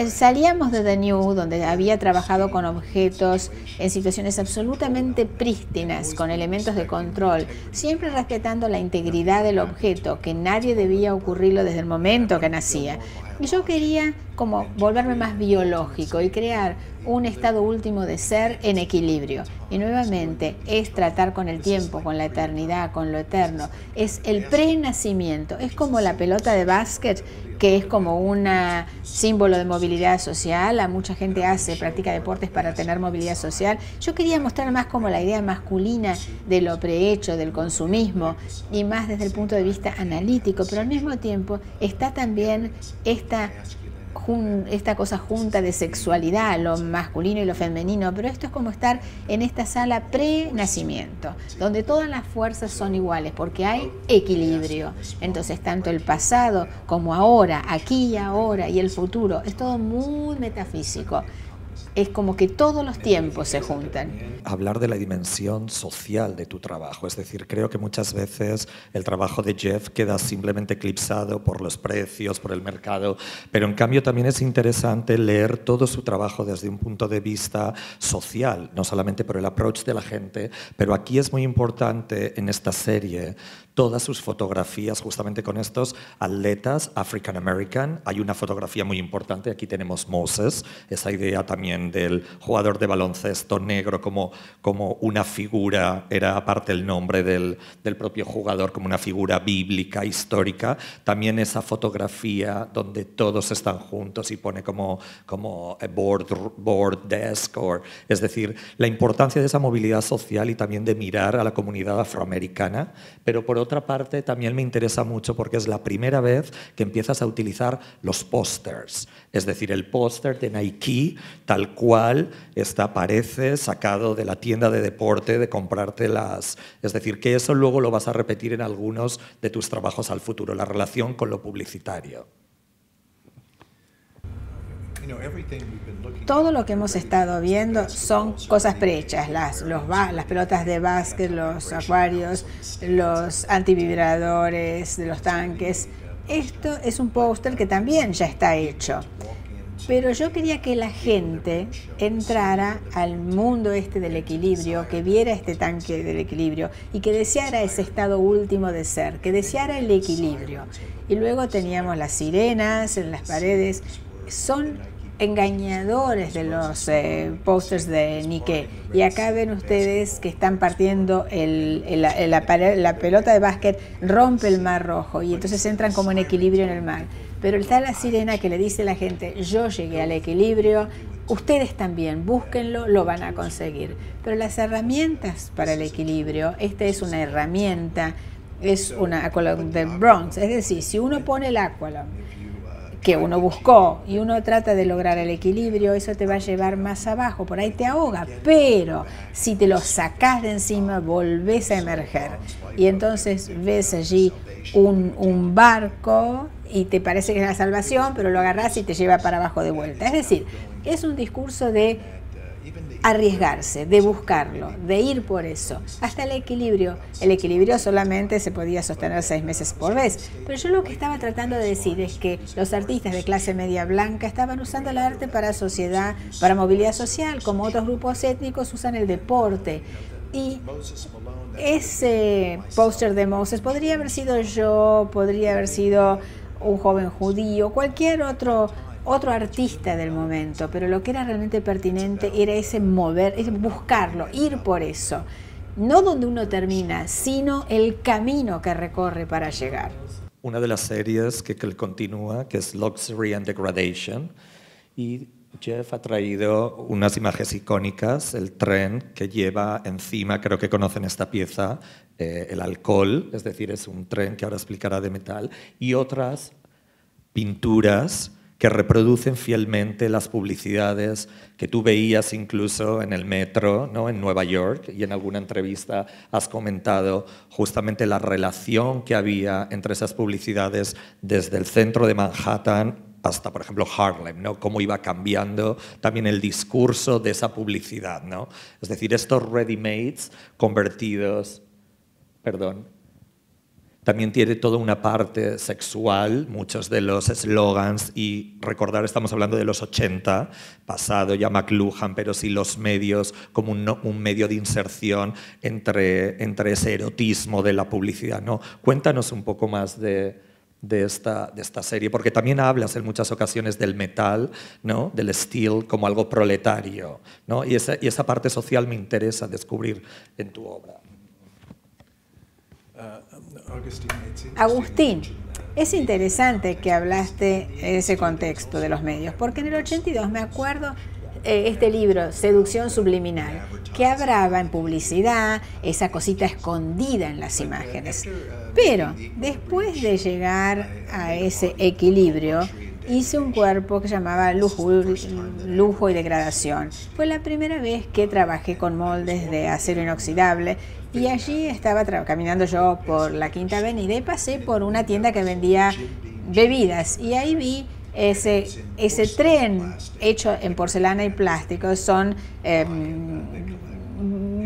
Salíamos de The New, donde había trabajado con objetos en situaciones absolutamente prístinas, con elementos de control, siempre respetando la integridad del objeto, que nadie debía ocurrirlo desde el momento que nacía. Y yo quería como volverme más biológico y crear un estado último de ser en equilibrio. Y nuevamente es tratar con el tiempo, con la eternidad, con lo eterno. Es el prenacimiento. Es como la pelota de básquet, que es como un símbolo de movilidad social. A mucha gente practica deportes para tener movilidad social. Yo quería mostrar más como la idea masculina de lo prehecho, del consumismo, y más desde el punto de vista analítico, pero al mismo tiempo está también esta cosa junta de sexualidad, lo masculino y lo femenino, pero esto es como estar en esta sala pre-nacimiento, donde todas las fuerzas son iguales, porque hay equilibrio. Entonces, tanto el pasado como ahora, aquí y ahora, y el futuro, es todo muy metafísico. Es como que todos los tiempos se juntan. Hablar de la dimensión social de tu trabajo, es decir, creo que muchas veces el trabajo de Jeff queda simplemente eclipsado por los precios, por el mercado, pero en cambio también es interesante leer todo su trabajo desde un punto de vista social, no solamente por el approach de la gente, pero aquí es muy importante en esta serie todas sus fotografías justamente con estos atletas African American. Hay una fotografía muy importante, aquí tenemos Moses, esa idea también del jugador de baloncesto negro como una figura, era aparte el nombre del propio jugador, como una figura bíblica, histórica. También esa fotografía donde todos están juntos y pone como a board desk, es decir, la importancia de esa movilidad social y también de mirar a la comunidad afroamericana, pero por otra parte también me interesa mucho porque es la primera vez que empiezas a utilizar los pósters, es decir, el póster de Nike tal cual parece sacado de la tienda de deporte, de comprarte es decir, que eso luego lo vas a repetir en algunos de tus trabajos al futuro, la relación con lo publicitario. Todo lo que hemos estado viendo son cosas prehechas, las pelotas de básquet, los acuarios, los antivibradores de los tanques. Esto es un póster que también ya está hecho. Pero yo quería que la gente entrara al mundo del equilibrio, que viera este tanque del equilibrio y que deseara ese estado último de ser, que deseara el equilibrio. Y luego teníamos las sirenas en las paredes. Son engañadores de los pósters de Nike. Y acá ven ustedes que están partiendo la pelota de básquet, rompe el Mar Rojo y entonces entran como en equilibrio en el mar. Pero está la sirena que le dice a la gente, yo llegué al equilibrio, ustedes también, búsquenlo, lo van a conseguir. Pero las herramientas para el equilibrio, esta es una herramienta, es una Aqualung de Bronx, es decir, si uno pone el Aqualung que uno buscó y uno trata de lograr el equilibrio, eso te va a llevar más abajo, por ahí te ahoga, pero si te lo sacás de encima volvés a emerger y entonces ves allí un barco y te parece que es la salvación, pero lo agarrás y te lleva para abajo de vuelta. Es decir, es un discurso de arriesgarse, de buscarlo, de ir por eso, hasta el equilibrio. El equilibrio solamente se podía sostener 6 meses por vez, pero yo lo que estaba tratando de decir es que los artistas de clase media blanca estaban usando el arte para sociedad, para movilidad social, como otros grupos étnicos usan el deporte. Y ese póster de Moses podría haber sido yo, podría haber sido un joven judío, cualquier otro otro artista del momento, pero lo que era realmente pertinente era ese mover, ese buscarlo, ir por eso. No donde uno termina, sino el camino que recorre para llegar. Una de las series que continúa, que es Luxury and Degradation, y Jeff ha traído unas imágenes icónicas, el tren que lleva encima, creo que conocen esta pieza, el alcohol, es decir, es un tren que ahora explicará de metal, y otras pinturas que reproducen fielmente las publicidades que tú veías incluso en el metro, ¿no?, en Nueva York, y en alguna entrevista has comentado justamente la relación que había entre esas publicidades desde el centro de Manhattan hasta, por ejemplo, Harlem, ¿no?, cómo iba cambiando también el discurso de esa publicidad, ¿no? Es decir, estos ready-mades convertidos, también tiene toda una parte sexual, muchos de los eslogans, y recordar, estamos hablando de los 80, pasado ya McLuhan, pero sí los medios como un medio de inserción entre ese erotismo de la publicidad, ¿no? Cuéntanos un poco más de esta serie, porque también hablas en muchas ocasiones del metal, ¿no?, del steel como algo proletario, ¿no? Y esa parte social me interesa descubrir en tu obra. Agustín, es interesante que hablaste de ese contexto de los medios, porque en el 82 me acuerdo este libro, Seducción Subliminal, que hablaba en publicidad, esa cosita escondida en las imágenes. Pero después de llegar a ese equilibrio, hice un cuerpo que llamaba Lujo y Degradación. Fue la primera vez que trabajé con moldes de acero inoxidable y allí estaba caminando yo por la Quinta Avenida y pasé por una tienda que vendía bebidas y ahí vi ese tren hecho en porcelana y plástico. Son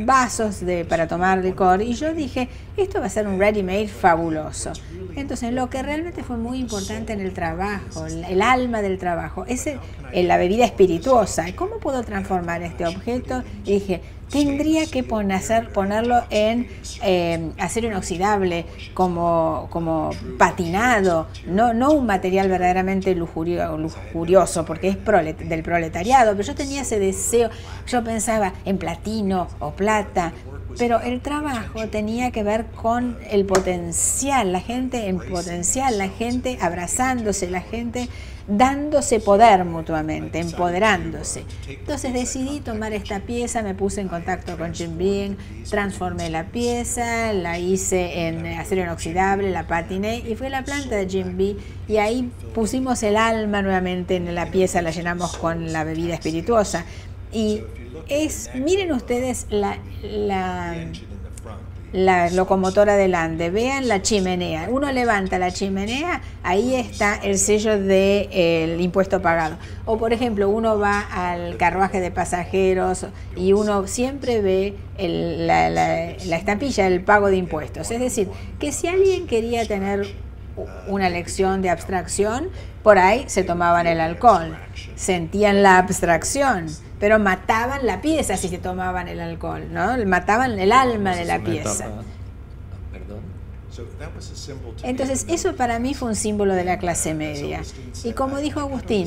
vasos para tomar licor y yo dije, esto va a ser un ready-made fabuloso. Entonces, lo que realmente fue muy importante en el trabajo, el alma del trabajo, es la bebida espirituosa. ¿Cómo puedo transformar este objeto? Y dije, tendría que ponerlo en acero inoxidable, como patinado, no un material verdaderamente lujurioso, porque es del proletariado, pero yo tenía ese deseo, yo pensaba en platino o plata, pero el trabajo tenía que ver con el potencial, la gente en potencial, la gente abrazándose, la gente dándose poder mutuamente, empoderándose. Entonces decidí tomar esta pieza, me puse en contacto con Jim Beam, transformé la pieza, la hice en acero inoxidable, la patiné y fue la planta de Jim Beam y ahí pusimos el alma nuevamente en la pieza, la llenamos con la bebida espirituosa. Y miren ustedes la locomotora del Ande, vean la chimenea, uno levanta la chimenea, ahí está el sello del impuesto pagado. O por ejemplo, uno va al carruaje de pasajeros y uno siempre ve la estampilla del pago de impuestos. Es decir, que si alguien quería tener una lección de abstracción, por ahí se tomaban el alcohol, sentían la abstracción, pero mataban la pieza si se tomaban el alcohol, ¿no? Mataban el alma de la pieza. Entonces, eso para mí fue un símbolo de la clase media. Y como dijo Agustín,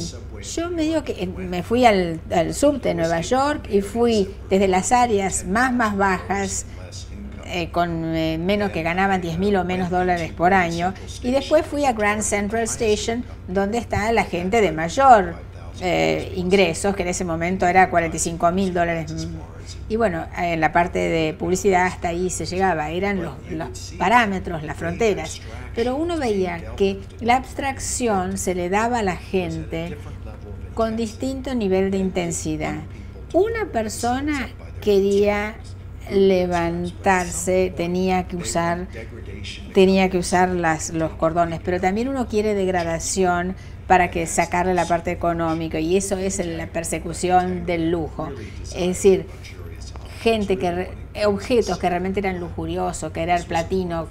yo medio que me fui al subte de Nueva York y fui desde las áreas más bajas, con menos que ganaban $10,000 o menos por año, y después fui a Grand Central Station, donde está la gente de mayor ingresos, que en ese momento era $45,000. Y bueno, en la parte de publicidad hasta ahí se llegaba, eran los parámetros, las fronteras. Pero uno veía que la abstracción se le daba a la gente con distinto nivel de intensidad. Una persona quería levantarse, tenía que usar los cordones, pero también uno quiere degradación para que sacarle la parte económica, y eso es la persecución del lujo. Es decir, objetos que realmente eran lujuriosos, que era el platino,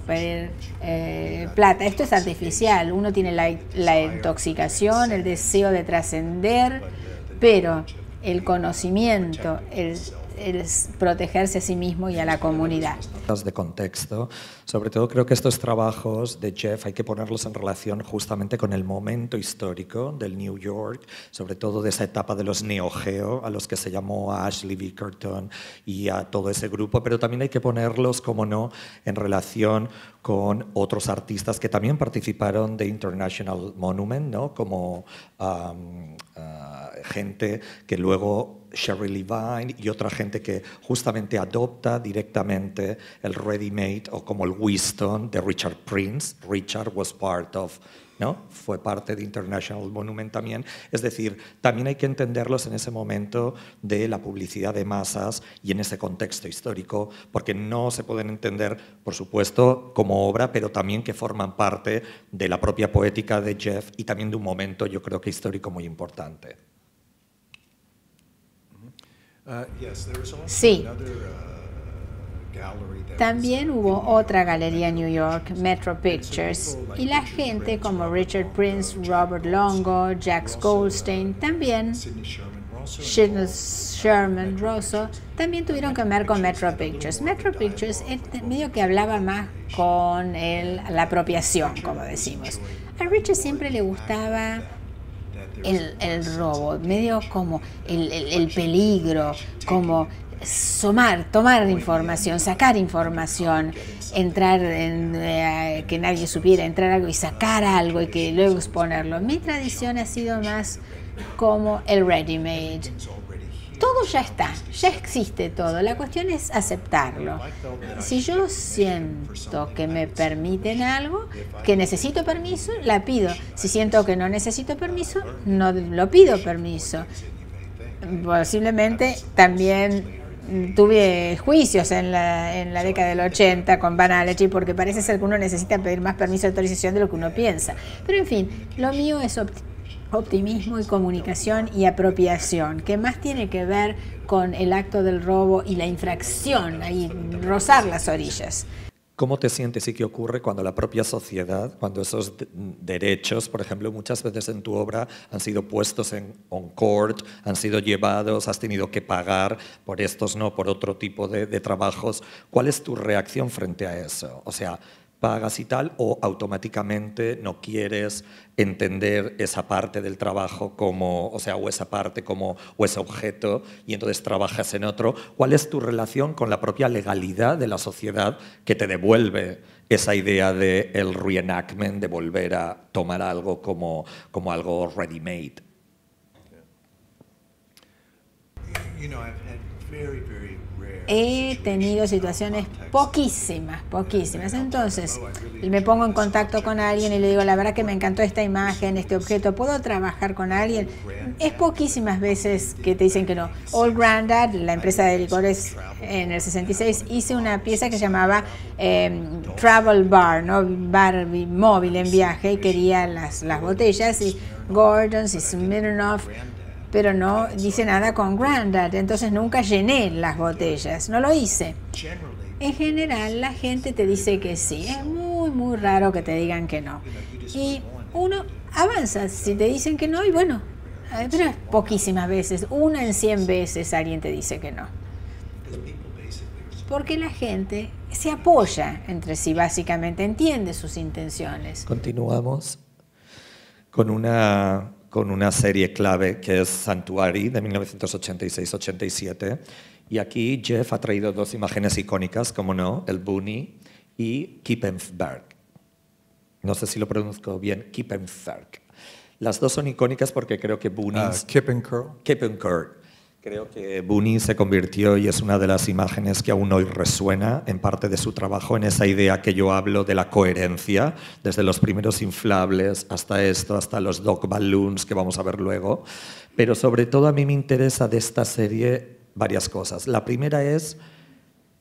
plata. Esto es artificial, uno tiene la intoxicación, el deseo de trascender, pero el conocimiento, protegerse a sí mismo y a la comunidad. De contexto, sobre todo creo que estos trabajos de Jeff hay que ponerlos en relación justamente con el momento histórico del New York, sobre todo de esa etapa de los Neo Geo, a los que se llamó a Ashley Bickerton y a todo ese grupo, pero también hay que ponerlos, como no, en relación con otros artistas que también participaron de International Monument, ¿no? Como gente que luego Sherry Levine y otra gente que justamente adopta directamente el ready-made o como el Winston de Richard Prince. Richard was part of, ¿no? Fue parte de International Monument también. Es decir, también hay que entenderlos en ese momento de la publicidad de masas y en ese contexto histórico, porque no se pueden entender, por supuesto, como obra, pero también que forman parte de la propia poética de Jeff y también de un momento, yo creo que histórico muy importante. Sí. También hubo otra galería en New York, Metro Pictures, y la gente como Richard Prince, Robert Longo, Jax Goldstein, también Sidney Sherman Rosso, también tuvieron que ver con Metro Pictures. Metro Pictures es medio que hablaba más con la apropiación, como decimos. A Richard siempre le gustaba el robo, medio como el peligro, como tomar información, sacar información, entrar en que nadie supiera, entrar algo y sacar algo y que luego exponerlo. Mi tradición ha sido más como el ready-made. Todo ya está, ya existe todo. La cuestión es aceptarlo. Si yo siento que me permiten algo, que necesito permiso, la pido. Si siento que no necesito permiso, no lo pido permiso. Posiblemente también tuve juicios en la década del 80 con Banality porque parece ser que uno necesita pedir más permiso de autorización de lo que uno piensa. Pero en fin, lo mío es optimismo y comunicación y apropiación, que más tiene que ver con el acto del robo y la infracción, ahí rozar las orillas. ¿Cómo te sientes y qué ocurre cuando la propia sociedad, cuando esos derechos, por ejemplo, muchas veces en tu obra han sido puestos on court, han sido llevados, has tenido que pagar por estos, no, por otro tipo de trabajos? ¿Cuál es tu reacción frente a eso? O sea, ¿pagas y tal o automáticamente no quieres entender esa parte del trabajo como, o sea, o esa parte como, o ese objeto y entonces trabajas en otro? ¿Cuál es tu relación con la propia legalidad de la sociedad que te devuelve esa idea de el reenactment, de volver a tomar algo como algo ready-made? He tenido situaciones poquísimas. Entonces, me pongo en contacto con alguien y le digo, la verdad que me encantó esta imagen, este objeto, ¿puedo trabajar con alguien? Es poquísimas veces que te dicen que no. Old Grandad, la empresa de licores, en el 66 hice una pieza que se llamaba Travel Bar, ¿no? Bar móvil en viaje, y quería las botellas, y Gordon's y Smirnoff, pero no dice nada con Grandad, entonces nunca llené las botellas, no lo hice. En general la gente te dice que sí, es muy raro que te digan que no. Y uno avanza, si te dicen que no, y bueno, pero es poquísimas veces, 1 en 100 veces alguien te dice que no. Porque la gente se apoya entre sí, básicamente, entiende sus intenciones. Continuamos con una serie clave que es Sanctuary de 1986-87 y aquí Jeff ha traído 2 imágenes icónicas, como no, el Bunny y Kippenberg. No sé si lo pronuncio bien, Kippenberg. Las 2 son icónicas porque creo que Bunny... Kippenberg. Creo que Bunny se convirtió y es una de las imágenes que aún hoy resuena en parte de su trabajo en esa idea que yo hablo de la coherencia, desde los primeros inflables hasta esto, hasta los dog balloons que vamos a ver luego. Pero sobre todo a mí me interesa de esta serie varias cosas. La primera es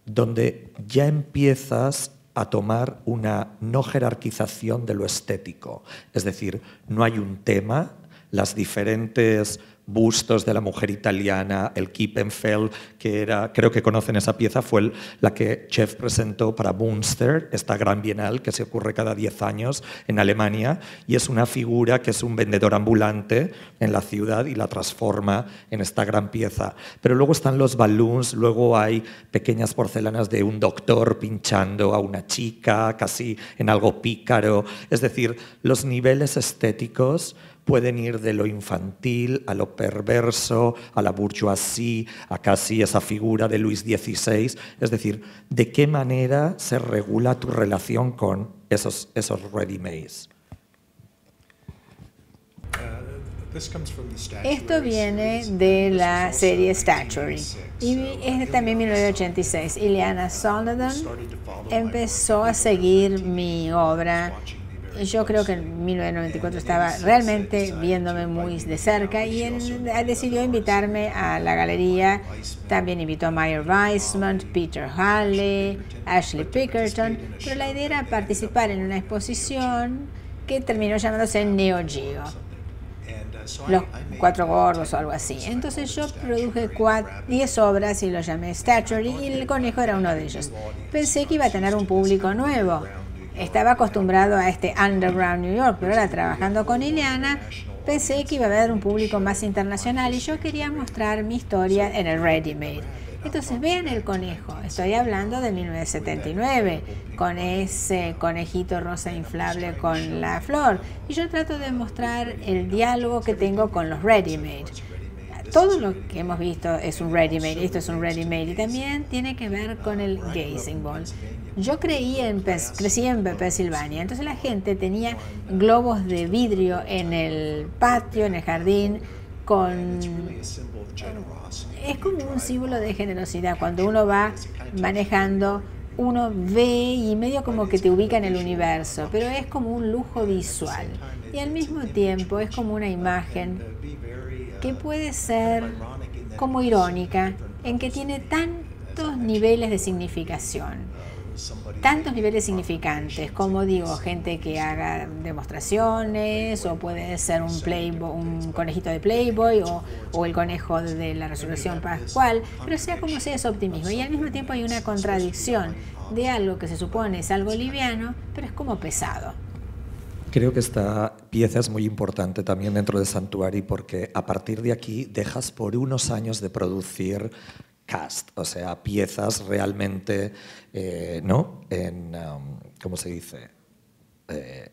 donde ya empiezas a tomar una no jerarquización de lo estético. Es decir, no hay un tema, las diferentes bustos de la mujer italiana, el Kippenfeld, que era, creo que conocen esa pieza, fue la que Chef presentó para Münster, esta gran bienal que se ocurre cada 10 años en Alemania, y es una figura que es un vendedor ambulante en la ciudad y la transforma en esta gran pieza. Pero luego están los balloons, luego hay pequeñas porcelanas de un doctor pinchando a una chica, casi en algo pícaro. Es decir, los niveles estéticos pueden ir de lo infantil a lo perverso, a la bourgeoisie, a casi esa figura de Luis XVI. Es decir, ¿de qué manera se regula tu relación con esos ready-mades? Esto viene de la serie Statuary y es también 1986. Ileana Solnedal empezó a seguir mi obra. Yo creo que en 1994 estaba realmente viéndome muy de cerca y él decidió invitarme a la galería. También invitó a Meyer Weissman, Peter Halley, Ashley Pickerton, pero la idea era participar en una exposición que terminó llamándose Neo Geo, los cuatro gordos o algo así. Entonces yo produje 10 obras y lo llamé Statuary y el conejo era uno de ellos. Pensé que iba a tener un público nuevo. Estaba acostumbrado a este underground New York, pero ahora trabajando con Ileana pensé que iba a haber un público más internacional y yo quería mostrar mi historia en el ready-made. Entonces vean el conejo, estoy hablando de 1979, con ese conejito rosa inflable con la flor, y yo trato de mostrar el diálogo que tengo con los ready-made. Todo lo que hemos visto es un ready-made, esto es un ready-made, y también tiene que ver con el Gazing Ball. Yo crecí en Pensilvania, entonces la gente tenía globos de vidrio en el patio, en el jardín, es como un símbolo de generosidad. Cuando uno va manejando, uno ve y medio como que te ubica en el universo, pero es como un lujo visual. Y al mismo tiempo es como una imagen que puede ser como irónica, en que tiene tantos niveles de significación. Tantos niveles significantes, como digo, gente que haga demostraciones, o puede ser un conejito de Playboy, o el conejo de la Resurrección Pascual, pero sea como sea, es optimismo. Y al mismo tiempo hay una contradicción de algo que se supone es algo liviano, pero es como pesado. Creo que esta pieza es muy importante también dentro de Santuari, porque a partir de aquí dejas por unos años de producir cast, o sea, piezas realmente, ¿no? ¿Cómo se dice?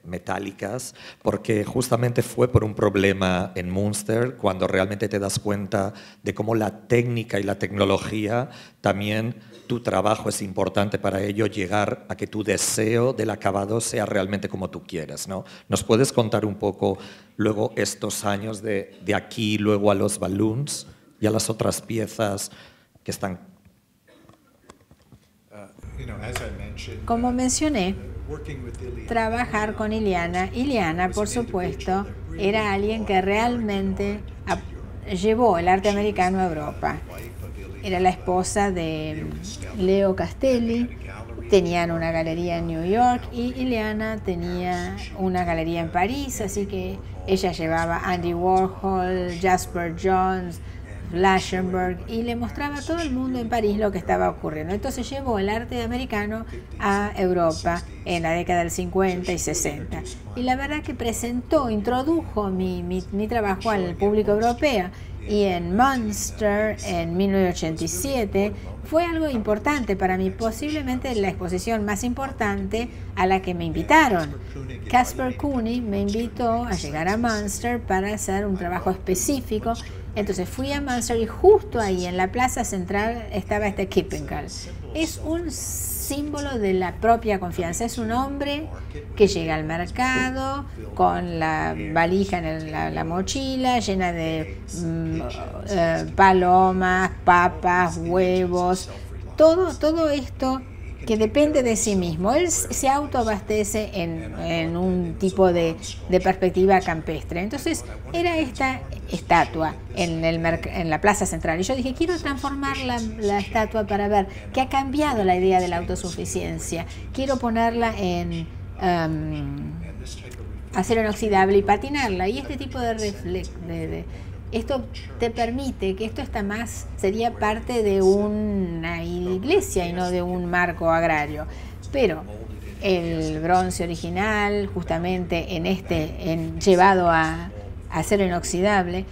Metálicas, porque justamente fue por un problema en Münster cuando realmente te das cuenta de cómo la técnica y la tecnología, también tu trabajo es importante para ello, llegar a que tu deseo del acabado sea realmente como tú quieres, ¿no? ¿Nos puedes contar un poco luego estos años de aquí, luego a los balloons y a las otras piezas que están? Como mencioné, trabajar con Ileana, por supuesto, era alguien que realmente llevó el arte americano a Europa. Era la esposa de Leo Castelli, tenían una galería en New York y Ileana tenía una galería en París, así que ella llevaba a Andy Warhol, Jasper Johns, Flaschenberg, y le mostraba a todo el mundo en París lo que estaba ocurriendo. Entonces llevó el arte americano a Europa en la década del 50 y 60. Y la verdad que introdujo mi trabajo al público europeo. Y en Münster, en 1987, fue algo importante para mí, posiblemente la exposición más importante a la que me invitaron. Caspar Cooney me invitó a llegar a Münster para hacer un trabajo específico. Entonces fui a Münster y justo ahí en la plaza central estaba este Kippenfeld. Es un símbolo de la propia confianza. Es un hombre que llega al mercado con la valija en la mochila llena de palomas, papas, huevos, todo esto que depende de sí mismo. Él se autoabastece en un tipo de perspectiva campestre. Entonces era esta estatua en la plaza central. Y yo dije, quiero transformar la estatua para ver que ha cambiado la idea de la autosuficiencia. Quiero ponerla en acero inoxidable y patinarla. Y este tipo de Esto te permite que esto está más, sería parte de una iglesia y no de un marco agrario. Pero el bronce original, justamente llevado a acero inoxidable,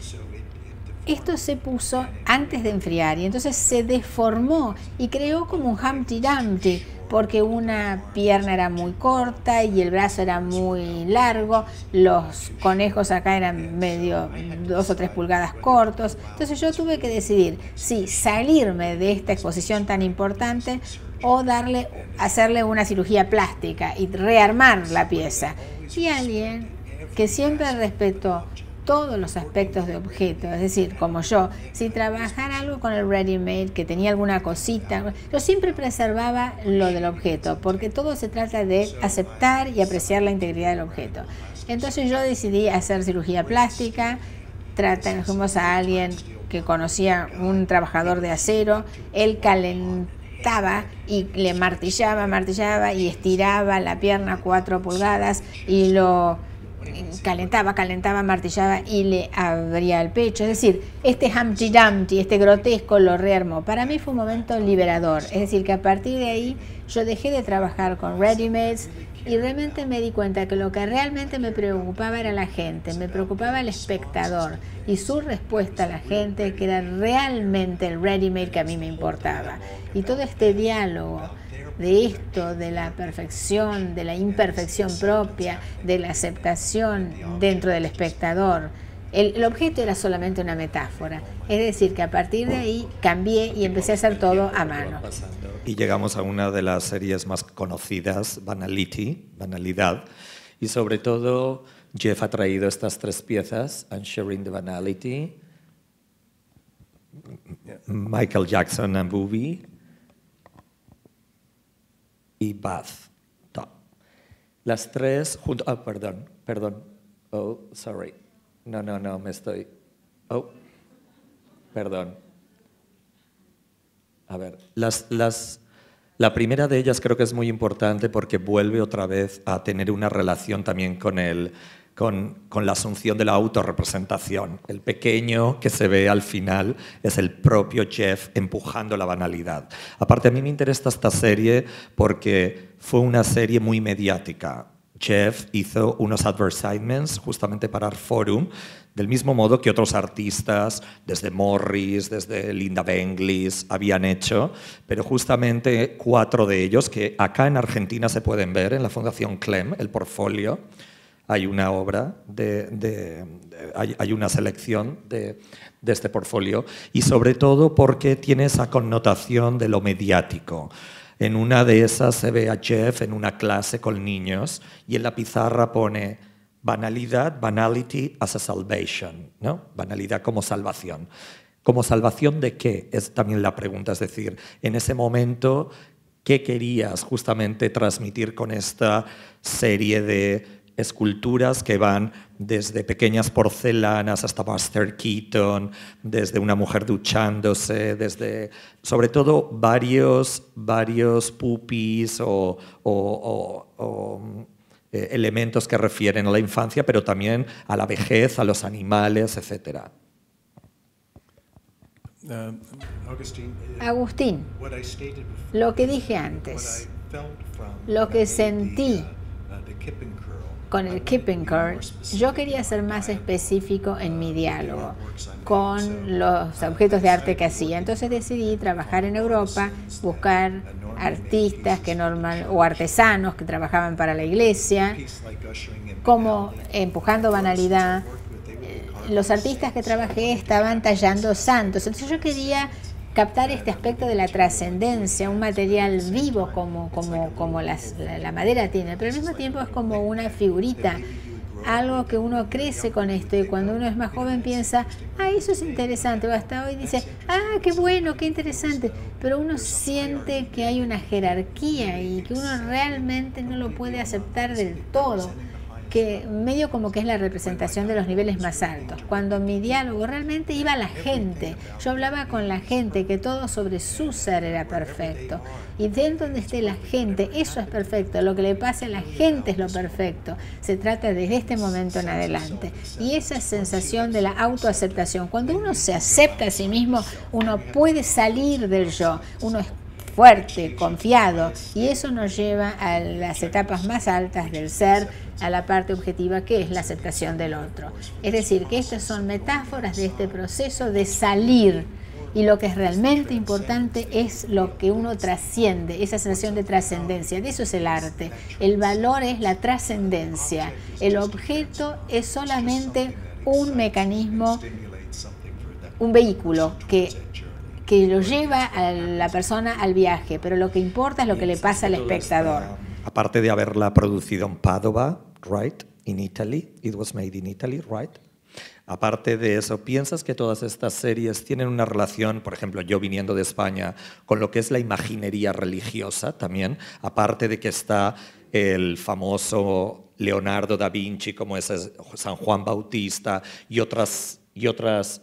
esto se puso antes de enfriar y entonces se deformó y creó como un Humpty Dumpty, porque una pierna era muy corta y el brazo era muy largo, los conejos acá eran medio 2 o 3 pulgadas cortos. Entonces yo tuve que decidir si salirme de esta exposición tan importante o hacerle una cirugía plástica y rearmar la pieza. Y alguien que siempre respetó todos los aspectos de objeto, es decir, como yo, si trabajara algo con el ready-made, que tenía alguna cosita, yo siempre preservaba lo del objeto, porque todo se trata de aceptar y apreciar la integridad del objeto. Entonces yo decidí hacer cirugía plástica, fuimos a alguien que conocía, un trabajador de acero, él calentaba y le martillaba y estiraba la pierna 4 pulgadas y lo calentaba, martillaba y le abría el pecho. Es decir, este Humpty Dumpty, este grotesco, lo rearmó. Para mí fue un momento liberador. Es decir, que a partir de ahí yo dejé de trabajar con ready-mades y realmente me di cuenta que lo que realmente me preocupaba era la gente, me preocupaba el espectador y su respuesta a la gente, que era realmente el ready-made que a mí me importaba. Y todo este diálogo de esto, de la perfección, de la imperfección propia, de la aceptación dentro del espectador. El objeto era solamente una metáfora. Es decir, que a partir de ahí cambié y empecé a hacer todo a mano. Y llegamos a una de las series más conocidas, Banalidad. Y sobre todo, Jeff ha traído estas 3 piezas, I'm Sharing the Banality, Michael Jackson and Bowie, y Bath. Las 3 junto... perdón. Oh, sorry. No, me estoy... Oh, perdón. A ver, la primera de ellas creo que es muy importante porque vuelve otra vez a tener una relación también con la asunción de la autorrepresentación. El pequeño que se ve al final es el propio Jeff empujando la banalidad. Aparte, a mí me interesa esta serie porque fue una serie muy mediática. Jeff hizo unos advertisements justamente para Forum, del mismo modo que otros artistas, desde Morris, desde Linda Benglis, habían hecho, pero justamente 4 de ellos, que acá en Argentina se pueden ver en la Fundación Clem, el portfolio. Hay una obra, hay una selección de este portfolio, y sobre todo porque tiene esa connotación de lo mediático. En una de esas se ve a Jeff en una clase con niños y en la pizarra pone banalidad, banality as a salvation, ¿no? Banalidad como salvación. ¿Como salvación de qué? Es también la pregunta. Es decir, en ese momento, ¿qué querías justamente transmitir con esta serie de esculturas que van desde pequeñas porcelanas hasta Buster Keaton, desde una mujer duchándose, desde sobre todo varios pupis o elementos que refieren a la infancia, pero también a la vejez, a los animales, etc. Agustín, lo que dije antes, lo que sentí con el Kippenkerl, yo quería ser más específico en mi diálogo con los objetos de arte que hacía. Entonces decidí trabajar en Europa, buscar artistas o artesanos que trabajaban para la iglesia, como empujando banalidad. Los artistas que trabajé estaban tallando santos. Entonces yo quería captar este aspecto de la trascendencia, un material vivo como la madera tiene, pero al mismo tiempo es como una figurita, algo que uno crece con esto y cuando uno es más joven piensa, eso es interesante, o hasta hoy dice, qué bueno, qué interesante, pero uno siente que hay una jerarquía y que uno realmente no lo puede aceptar del todo, que medio como que es la representación de los niveles más altos. Cuando mi diálogo realmente iba a la gente, yo hablaba con la gente, que todo sobre su ser era perfecto. Y dentro donde esté la gente, eso es perfecto. Lo que le pase a la gente es lo perfecto. Se trata desde este momento en adelante. Y esa sensación de la autoaceptación, cuando uno se acepta a sí mismo, uno puede salir del yo, uno es fuerte, confiado, y eso nos lleva a las etapas más altas del ser, a la parte objetiva, que es la aceptación del otro. Es decir, que estas son metáforas de este proceso de salir, y lo que es realmente importante es lo que uno trasciende, esa sensación de trascendencia. De eso es el arte. El valor es la trascendencia. El objeto es solamente un mecanismo, un vehículo que lo lleva a la persona al viaje, pero lo que importa es lo que le pasa al espectador. Aparte de haberla producido en Padova, right, in Italy, it was made in Italy, right? Aparte de eso, ¿piensas que todas estas series tienen una relación, por ejemplo, yo viniendo de España, con lo que es la imaginería religiosa también? Aparte de que está el famoso Leonardo da Vinci, como es San Juan Bautista y otras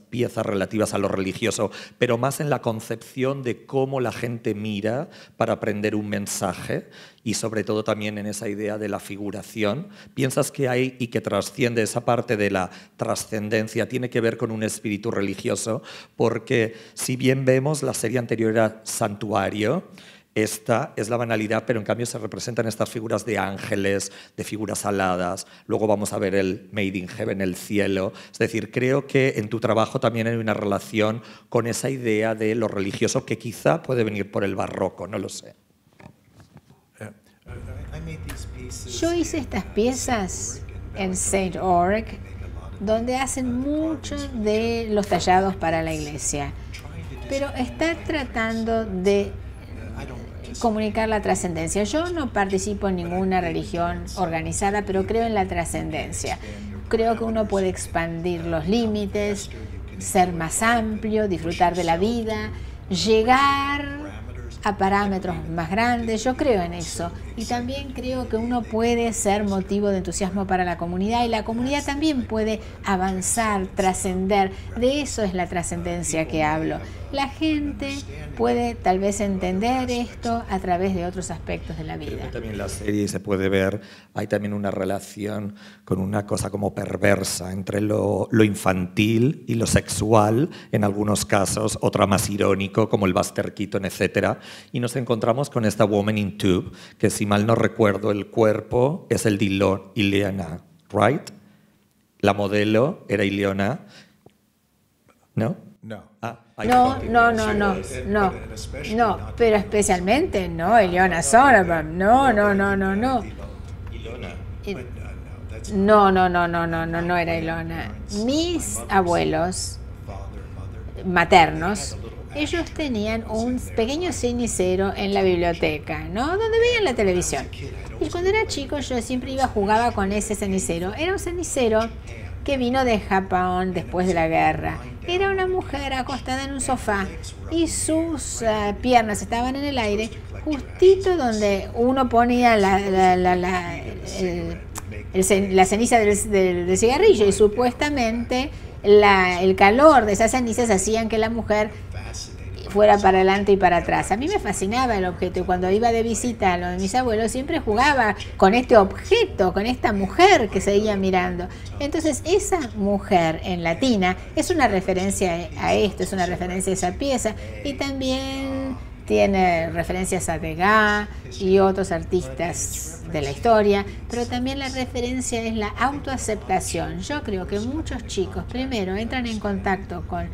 piezas relativas a lo religioso, pero más en la concepción de cómo la gente mira para aprender un mensaje y sobre todo también en esa idea de la figuración. ¿Piensas que hay y que trasciende esa parte de la trascendencia, tiene que ver con un espíritu religioso? Porque si bien vemos, la serie anterior era Santuario, esta es la banalidad, pero en cambio se representan estas figuras de ángeles, de figuras aladas. Luego vamos a ver el Made in Heaven, el cielo. Es decir, creo que en tu trabajo también hay una relación con esa idea de lo religioso que quizá puede venir por el barroco, no lo sé. Yo hice estas piezas en St. Org, donde hacen mucho de los tallados para la iglesia, pero está tratando de comunicar la trascendencia. Yo no participo en ninguna religión organizada, pero creo en la trascendencia. Creo que uno puede expandir los límites, ser más amplio, disfrutar de la vida, llegar a parámetros más grandes. Yo creo en eso. Y también creo que uno puede ser motivo de entusiasmo para la comunidad, y la comunidad también puede avanzar, trascender. De eso es la trascendencia que hablo. La gente puede tal vez entender esto a través de otros aspectos de la vida. También la serie se puede ver, hay también una relación con una cosa como perversa entre lo infantil y lo sexual, en algunos casos, otra más irónico como el Buster Keaton, etc. Y nos encontramos con esta Woman in Tube, que si mal no recuerdo, el cuerpo es el de Ileana, ¿right? La modelo era Ileana, ¿no? No, pero especialmente no, Ilona Sonneborn, no era Ilona. Mis abuelos maternos, ellos tenían un pequeño cenicero en la biblioteca, ¿no? Donde veían la televisión. Y cuando era chico yo siempre jugaba con ese cenicero. Era un cenicero que vino de Japón después de la guerra. Era una mujer acostada en un sofá y sus piernas estaban en el aire, justito donde uno ponía la ceniza del cigarrillo, y supuestamente el calor de esas cenizas hacían que la mujer fuera para adelante y para atrás. A mí me fascinaba el objeto, y cuando iba de visita a lo de mis abuelos siempre jugaba con este objeto, con esta mujer que seguía mirando. Entonces esa mujer en latina es una referencia a esto, es una referencia a esa pieza, y también tiene referencias a Degas y otros artistas de la historia, pero también la referencia es la autoaceptación. Yo creo que muchos chicos primero entran en contacto con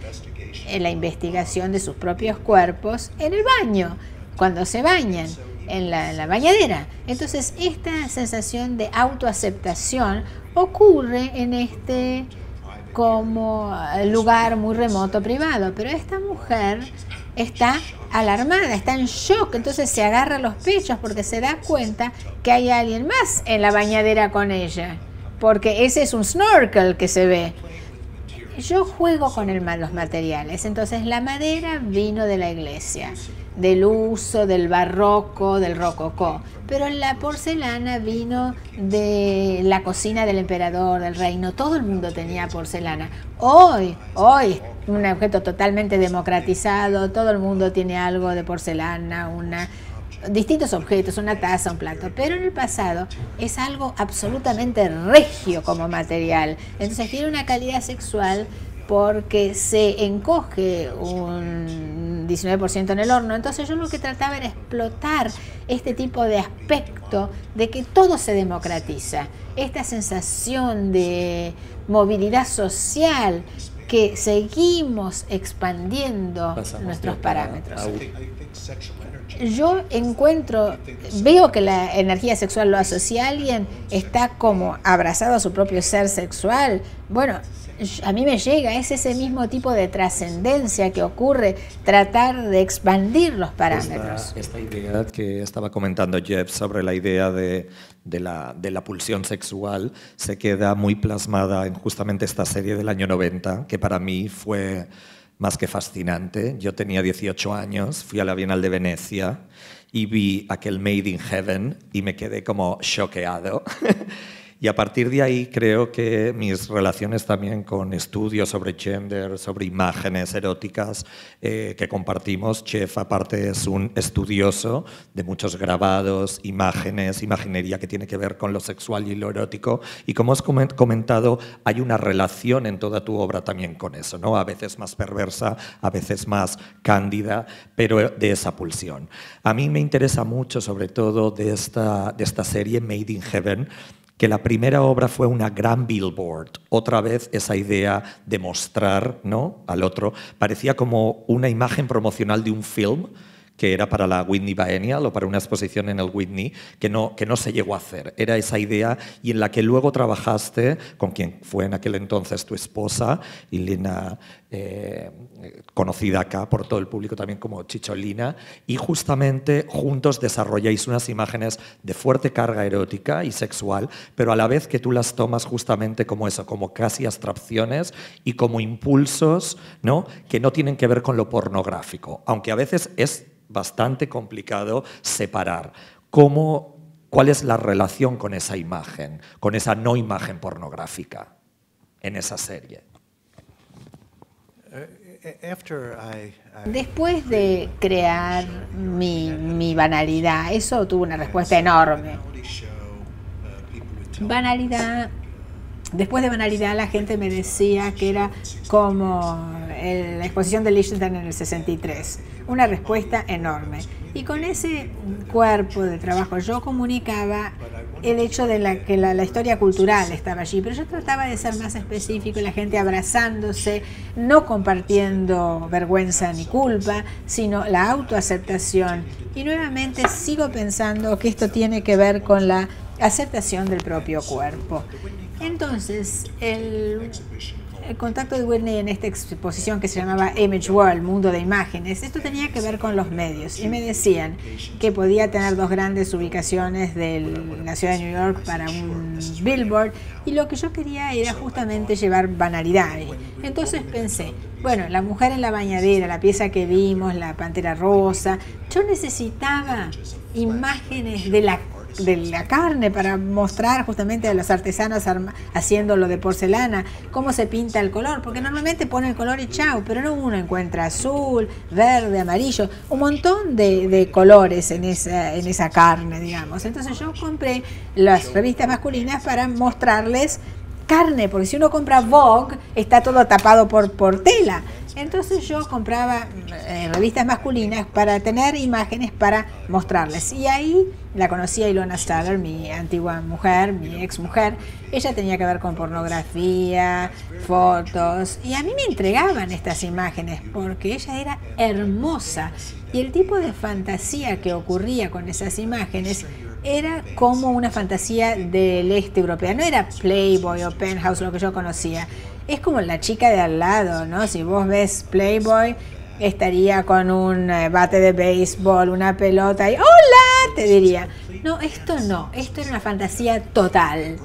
la investigación de sus propios cuerpos en el baño, cuando se bañan, en la bañadera. Entonces esta sensación de autoaceptación ocurre en este como lugar muy remoto, privado, pero esta mujer está alarmada, está en shock, entonces se agarra los pechos porque se da cuenta que hay alguien más en la bañadera con ella, porque ese es un snorkel que se ve. yo juego con los materiales. Entonces la madera vino de la iglesia, del uso del barroco, del rococó, pero la porcelana vino de la cocina del emperador, del reino. Todo el mundo tenía porcelana. Hoy un objeto totalmente democratizado, todo el mundo tiene algo de porcelana, distintos objetos, una taza, un plato, pero en el pasado es algo absolutamente regio como material. Entonces tiene una calidad sexual porque se encoge un 19% en el horno. Entonces yo lo que trataba era explotar este tipo de aspecto de que todo se democratiza, esta sensación de movilidad social, que seguimos expandiendo nuestros parámetros. Yo veo que la energía sexual lo asocia a alguien, está como abrazado a su propio ser sexual. Bueno, a mí me llega, es ese mismo tipo de trascendencia que ocurre, tratar de expandir los parámetros. Esta idea que estaba comentando Jeff sobre la idea de la pulsión sexual se queda muy plasmada en justamente esta serie del año 90, que para mí fue más que fascinante. Yo tenía 18 años, fui a la Bienal de Venecia y vi aquel Made in Heaven y me quedé como choqueado. Y a partir de ahí creo que mis relaciones también con estudios sobre gender, sobre imágenes eróticas que compartimos. Jeff aparte es un estudioso de muchos grabados, imágenes, imaginería que tiene que ver con lo sexual y lo erótico. Y como has comentado, hay una relación en toda tu obra también con eso, ¿no? A veces más perversa, a veces más cándida, pero de esa pulsión. A mí me interesa mucho, sobre todo de esta serie Made in Heaven, que la primera obra fue una gran billboard. Otra vez esa idea de mostrar, ¿no?, al otro. Parecía como una imagen promocional de un film que era para la Whitney Biennial o para una exposición en el Whitney, que no se llegó a hacer. Era esa idea y en la que luego trabajaste con quien fue en aquel entonces tu esposa, Elena, conocida acá por todo el público también como Chicholina, y justamente juntos desarrolláis unas imágenes de fuerte carga erótica y sexual, pero a la vez que tú las tomas justamente como eso, como casi abstracciones y como impulsos, ¿no?, que no tienen que ver con lo pornográfico, aunque a veces es bastante complicado separar. ¿Cuál es la relación con esa imagen, con esa no imagen pornográfica en esa serie? Después de crear mi banalidad, eso tuvo una respuesta enorme. Banalidad. Después de Banalidad, la gente me decía que era como la exposición de Lichtenstein en el 63. Una respuesta enorme. Y con ese cuerpo de trabajo yo comunicaba el hecho de que la historia cultural estaba allí, pero yo trataba de ser más específico, la gente abrazándose, no compartiendo vergüenza ni culpa, sino la autoaceptación. Y nuevamente sigo pensando que esto tiene que ver con la aceptación del propio cuerpo. Entonces, el contacto de Whitney en esta exposición que se llamaba Image World, Mundo de Imágenes, esto tenía que ver con los medios. Y me decían que podía tener 2 grandes ubicaciones de la ciudad de New York para un billboard. Y lo que yo quería era justamente llevar banalidad ahí. Entonces pensé, bueno, la mujer en la bañadera, la pieza que vimos, la pantera rosa, yo necesitaba imágenes de la carne para mostrar justamente a los artesanos haciéndolo de porcelana, cómo se pinta el color, porque normalmente pone el color y chao, pero no, uno encuentra azul, verde, amarillo, un montón de colores en esa carne, digamos. Entonces yo compré las revistas masculinas para mostrarles carne, porque si uno compra Vogue está todo tapado por tela. Entonces yo compraba revistas masculinas para tener imágenes para mostrarles. Y ahí la conocí a Ilona Staller, mi antigua mujer, mi ex mujer. Ella tenía que ver con pornografía, fotos. Y a mí me entregaban estas imágenes porque ella era hermosa. Y el tipo de fantasía que ocurría con esas imágenes era como una fantasía del este europeo. No era Playboy o Penthouse, lo que yo conocía. Es como la chica de al lado, ¿no? Si vos ves Playboy, estaría con un bate de béisbol, una pelota y ¡hola!, te diría. No, esto era una fantasía total.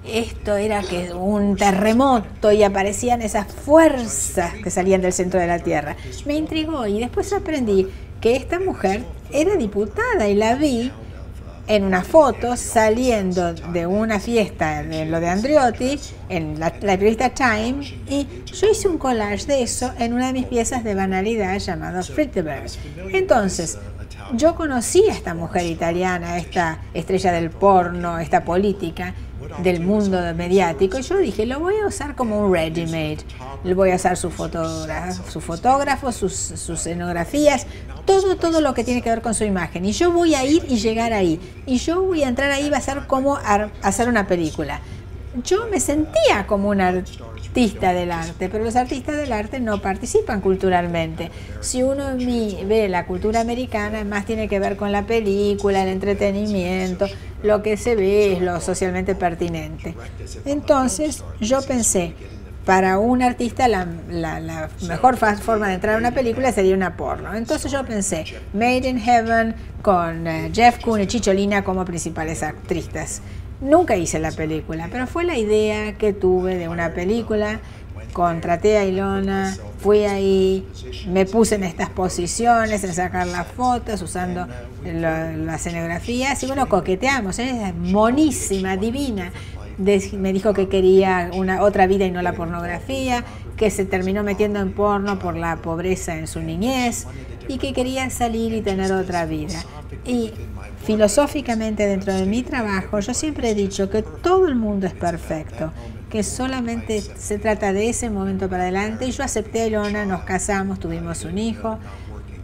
esto era que un terremoto y aparecían esas fuerzas que salían del centro de la Tierra. Me intrigó y después aprendí que esta mujer era diputada y la vi en una foto saliendo de una fiesta de lo de Andreotti en la revista Time, y yo hice un collage de eso en una de mis piezas de banalidad llamado Friedeberg. Entonces, yo conocí a esta mujer italiana, esta estrella del porno, esta política del mundo mediático, y yo dije, lo voy a usar como un ready-made. Le voy a usar su fotógrafo, sus escenografías, todo lo que tiene que ver con su imagen. Y yo voy a ir y llegar ahí. Y yo voy a entrar ahí, va a ser como hacer una película. Yo me sentía como un artista del arte, pero los artistas del arte no participan culturalmente. Si uno ve la cultura americana, más tiene que ver con la película, el entretenimiento, lo que se ve es lo socialmente pertinente. Entonces yo pensé, para un artista la mejor forma de entrar a una película sería una porno. Entonces yo pensé, Made in Heaven con Jeff Koons y Chicholina como principales actrices. Nunca hice la película, pero fue la idea que tuve de una película. Contraté a Ilona, fui ahí, me puse en estas posiciones, en sacar las fotos, usando las escenografías, y bueno, coqueteamos. Ella es monísima, divina. Me dijo que quería otra vida y no la pornografía, que se terminó metiendo en porno por la pobreza en su niñez y que quería salir y tener otra vida. Y filosóficamente, dentro de mi trabajo, yo siempre he dicho que todo el mundo es perfecto, que solamente se trata de ese momento para adelante. Y yo acepté a Ilona, nos casamos, tuvimos un hijo.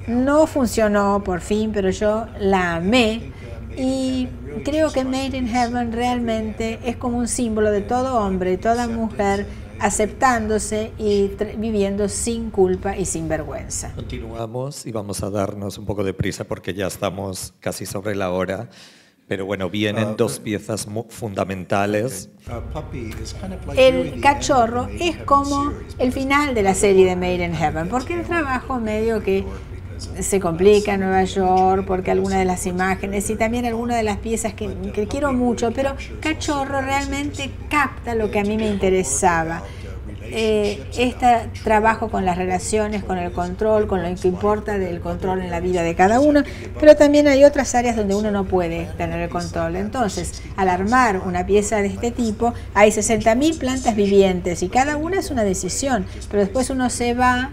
No funcionó por fin, pero yo la amé. Y creo que Made in Heaven realmente es como un símbolo de todo hombre y toda mujer aceptándose y viviendo sin culpa y sin vergüenza. Continuamos y vamos a darnos un poco de prisa porque ya estamos casi sobre la hora. Pero bueno, vienen dos piezas fundamentales. El cachorro es como el final de la serie de Made in Heaven, porque el trabajo medio que se complica en Nueva York, porque algunas de las imágenes y también algunas de las piezas que quiero mucho, pero Cachorro realmente capta lo que a mí me interesaba. Este trabajo con las relaciones, con el control, con lo que importa del control en la vida de cada uno, pero también hay otras áreas donde uno no puede tener el control. Entonces, al armar una pieza de este tipo, hay 60.000 plantas vivientes y cada una es una decisión, pero después uno se va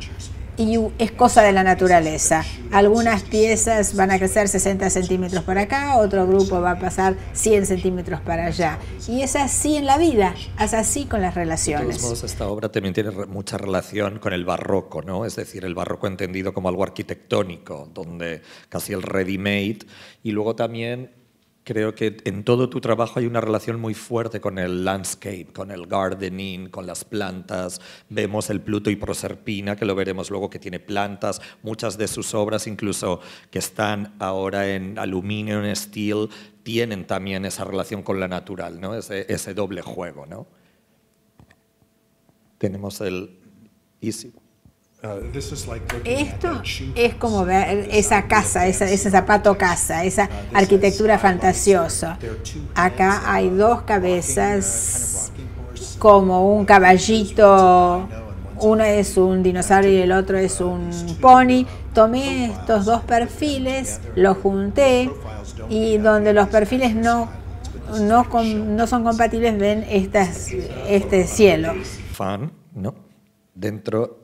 y es cosa de la naturaleza. Algunas piezas van a crecer 60 centímetros para acá, otro grupo va a pasar 100 centímetros para allá. Y es así en la vida, es así con las relaciones. De todos modos, esta obra también tiene mucha relación con el barroco, ¿no? Es decir, el barroco entendido como algo arquitectónico, donde casi el ready-made, y luego también creo que en todo tu trabajo hay una relación muy fuerte con el landscape, con el gardening, con las plantas. Vemos el Pluto y Proserpina, que lo veremos luego, que tiene plantas. Muchas de sus obras, incluso que están ahora en aluminio, en steel, tienen también esa relación con la natural, ¿no? Ese doble juego, ¿no? Tenemos el Easy. Esto es como ver esa casa, ese zapato casa, esa arquitectura fantasiosa. Acá hay dos cabezas como un caballito, uno es un dinosaurio y el otro es un pony. Tomé estos dos perfiles, los junté y donde los perfiles no son compatibles, ven este cielo. Fan, ¿no? Dentro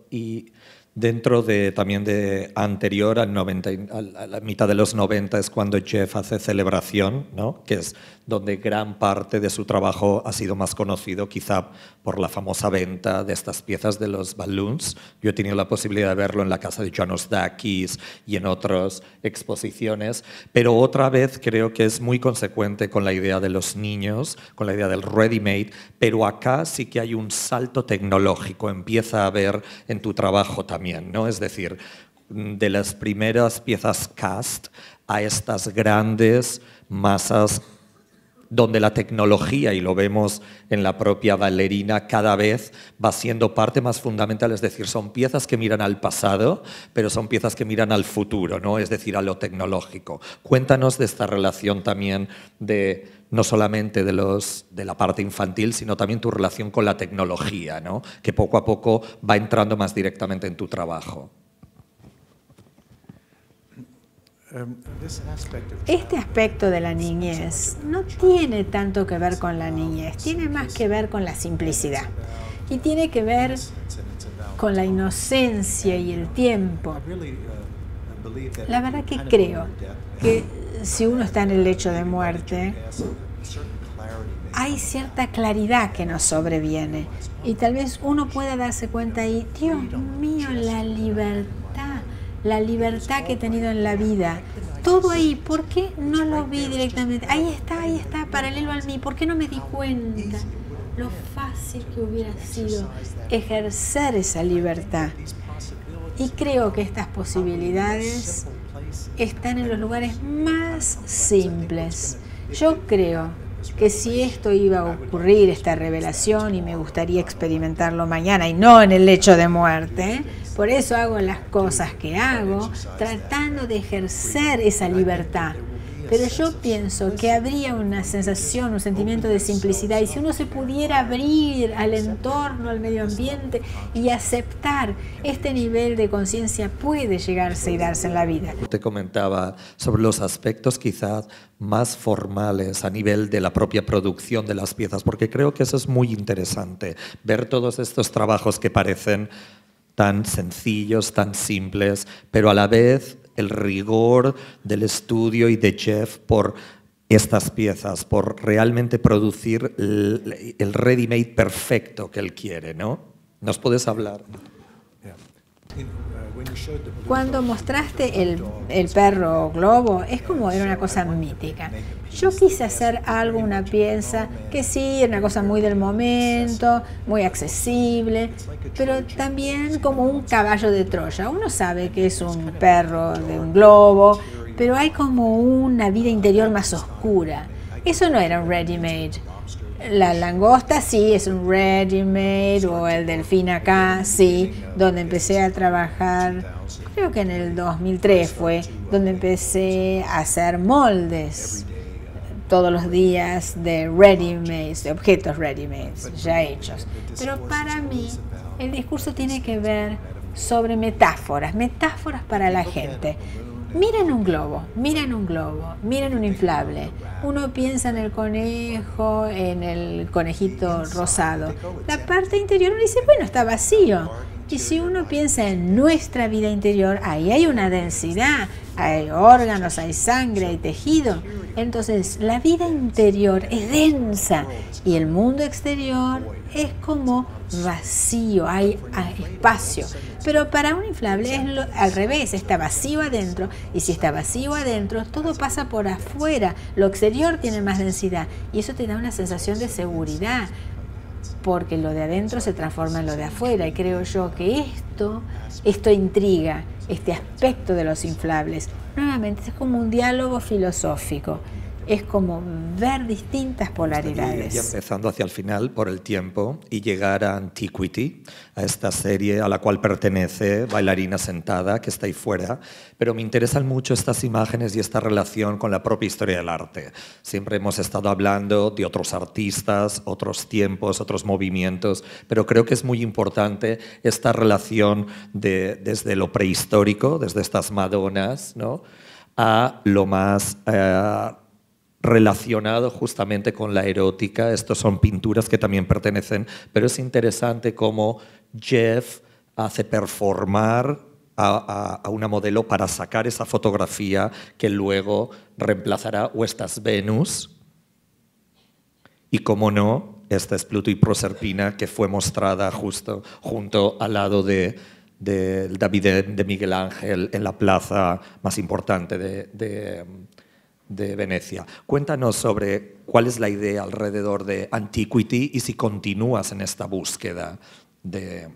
de también de anterior al 90, a la mitad de los 90 es cuando Jeff hace Celebración, ¿no? Que es donde gran parte de su trabajo ha sido más conocido, quizá por la famosa venta de estas piezas de los balloons. Yo he tenido la posibilidad de verlo en la casa de Janos Dakis y en otras exposiciones, pero otra vez creo que es muy consecuente con la idea de los niños, con la idea del ready-made, pero acá sí que hay un salto tecnológico, empieza a haber en tu trabajo también, ¿no? Es decir, de las primeras piezas cast a estas grandes masas donde la tecnología, y lo vemos en la propia bailarina, cada vez va siendo parte más fundamental, es decir, son piezas que miran al pasado, pero son piezas que miran al futuro, ¿no? Es decir, a lo tecnológico. Cuéntanos de esta relación también de no solamente de la parte infantil, sino también tu relación con la tecnología, ¿no? Que poco a poco va entrando más directamente en tu trabajo. Este aspecto de la niñez no tiene tanto que ver con la niñez, tiene más que ver con la simplicidad y tiene que ver con la inocencia y el tiempo. La verdad que creo que si uno está en el lecho de muerte, hay cierta claridad que nos sobreviene y tal vez uno pueda darse cuenta ahí, Dios mío, la libertad que he tenido en la vida, todo ahí, ¿por qué no lo vi directamente? Ahí está, paralelo a mí, ¿por qué no me di cuenta? Lo fácil que hubiera sido ejercer esa libertad. Y creo que estas posibilidades están en los lugares más simples. Yo creo que si esto iba a ocurrir, esta revelación, y me gustaría experimentarlo mañana y no en el lecho de muerte, por eso hago las cosas que hago, tratando de ejercer esa libertad. Pero yo pienso que habría una sensación, un sentimiento de simplicidad, y si uno se pudiera abrir al entorno, al medio ambiente y aceptar este nivel de conciencia, puede llegarse y darse en la vida. Te comentaba sobre los aspectos quizás más formales a nivel de la propia producción de las piezas, porque creo que eso es muy interesante, ver todos estos trabajos que parecen tan sencillos, tan simples, pero a la vez el rigor del estudio y de Jeff por estas piezas, por realmente producir el ready-made perfecto que él quiere, ¿no? ¿Nos puedes hablar? Cuando mostraste el perro globo, es como era una cosa mítica. Yo quise hacer algo, una pieza que sí, era una cosa muy del momento, muy accesible, pero también como un caballo de Troya. Uno sabe que es un perro de un globo, pero hay como una vida interior más oscura. Eso no era un ready-made. La langosta sí es un ready-made, o el delfín acá sí, donde empecé a trabajar, creo que en el 2003 fue, donde empecé a hacer moldes todos los días de ready-made, de objetos ready-made, ya hechos. Pero para mí el discurso tiene que ver sobre metáforas para la gente. Miren un globo, miren un inflable. Uno piensa en el conejo, en el conejito rosado. La parte interior uno dice, bueno, está vacío. Y si uno piensa en nuestra vida interior, ahí hay una densidad, hay órganos, hay sangre, hay tejido. Entonces, la vida interior es densa y el mundo exterior es como vacío, hay espacio. Pero para un inflable es al revés, está vacío adentro, y si está vacío adentro, todo pasa por afuera. Lo exterior tiene más densidad y eso te da una sensación de seguridad, porque lo de adentro se transforma en lo de afuera, y creo yo que esto intriga, este aspecto de los inflables. Nuevamente, es como un diálogo filosófico, es como ver distintas polaridades. Y empezando hacia el final, por el tiempo, y llegar a Antiquity, a esta serie a la cual pertenece Bailarina Sentada, que está ahí fuera, pero me interesan mucho estas imágenes y esta relación con la propia historia del arte. Siempre hemos estado hablando de otros artistas, otros tiempos, otros movimientos, pero creo que es muy importante esta relación desde lo prehistórico, desde estas Madonas, ¿no?, a lo más relacionado justamente con la erótica. Estos son pinturas que también pertenecen, pero es interesante cómo Jeff hace performar a una modelo para sacar esa fotografía que luego reemplazará o estas Venus, y cómo no, esta es Pluto y Proserpina, que fue mostrada justo junto al lado del David de Miguel Ángel en la plaza más importante de Venecia. Cuéntanos sobre cuál es la idea alrededor de Antiquity y si continúas en esta búsqueda de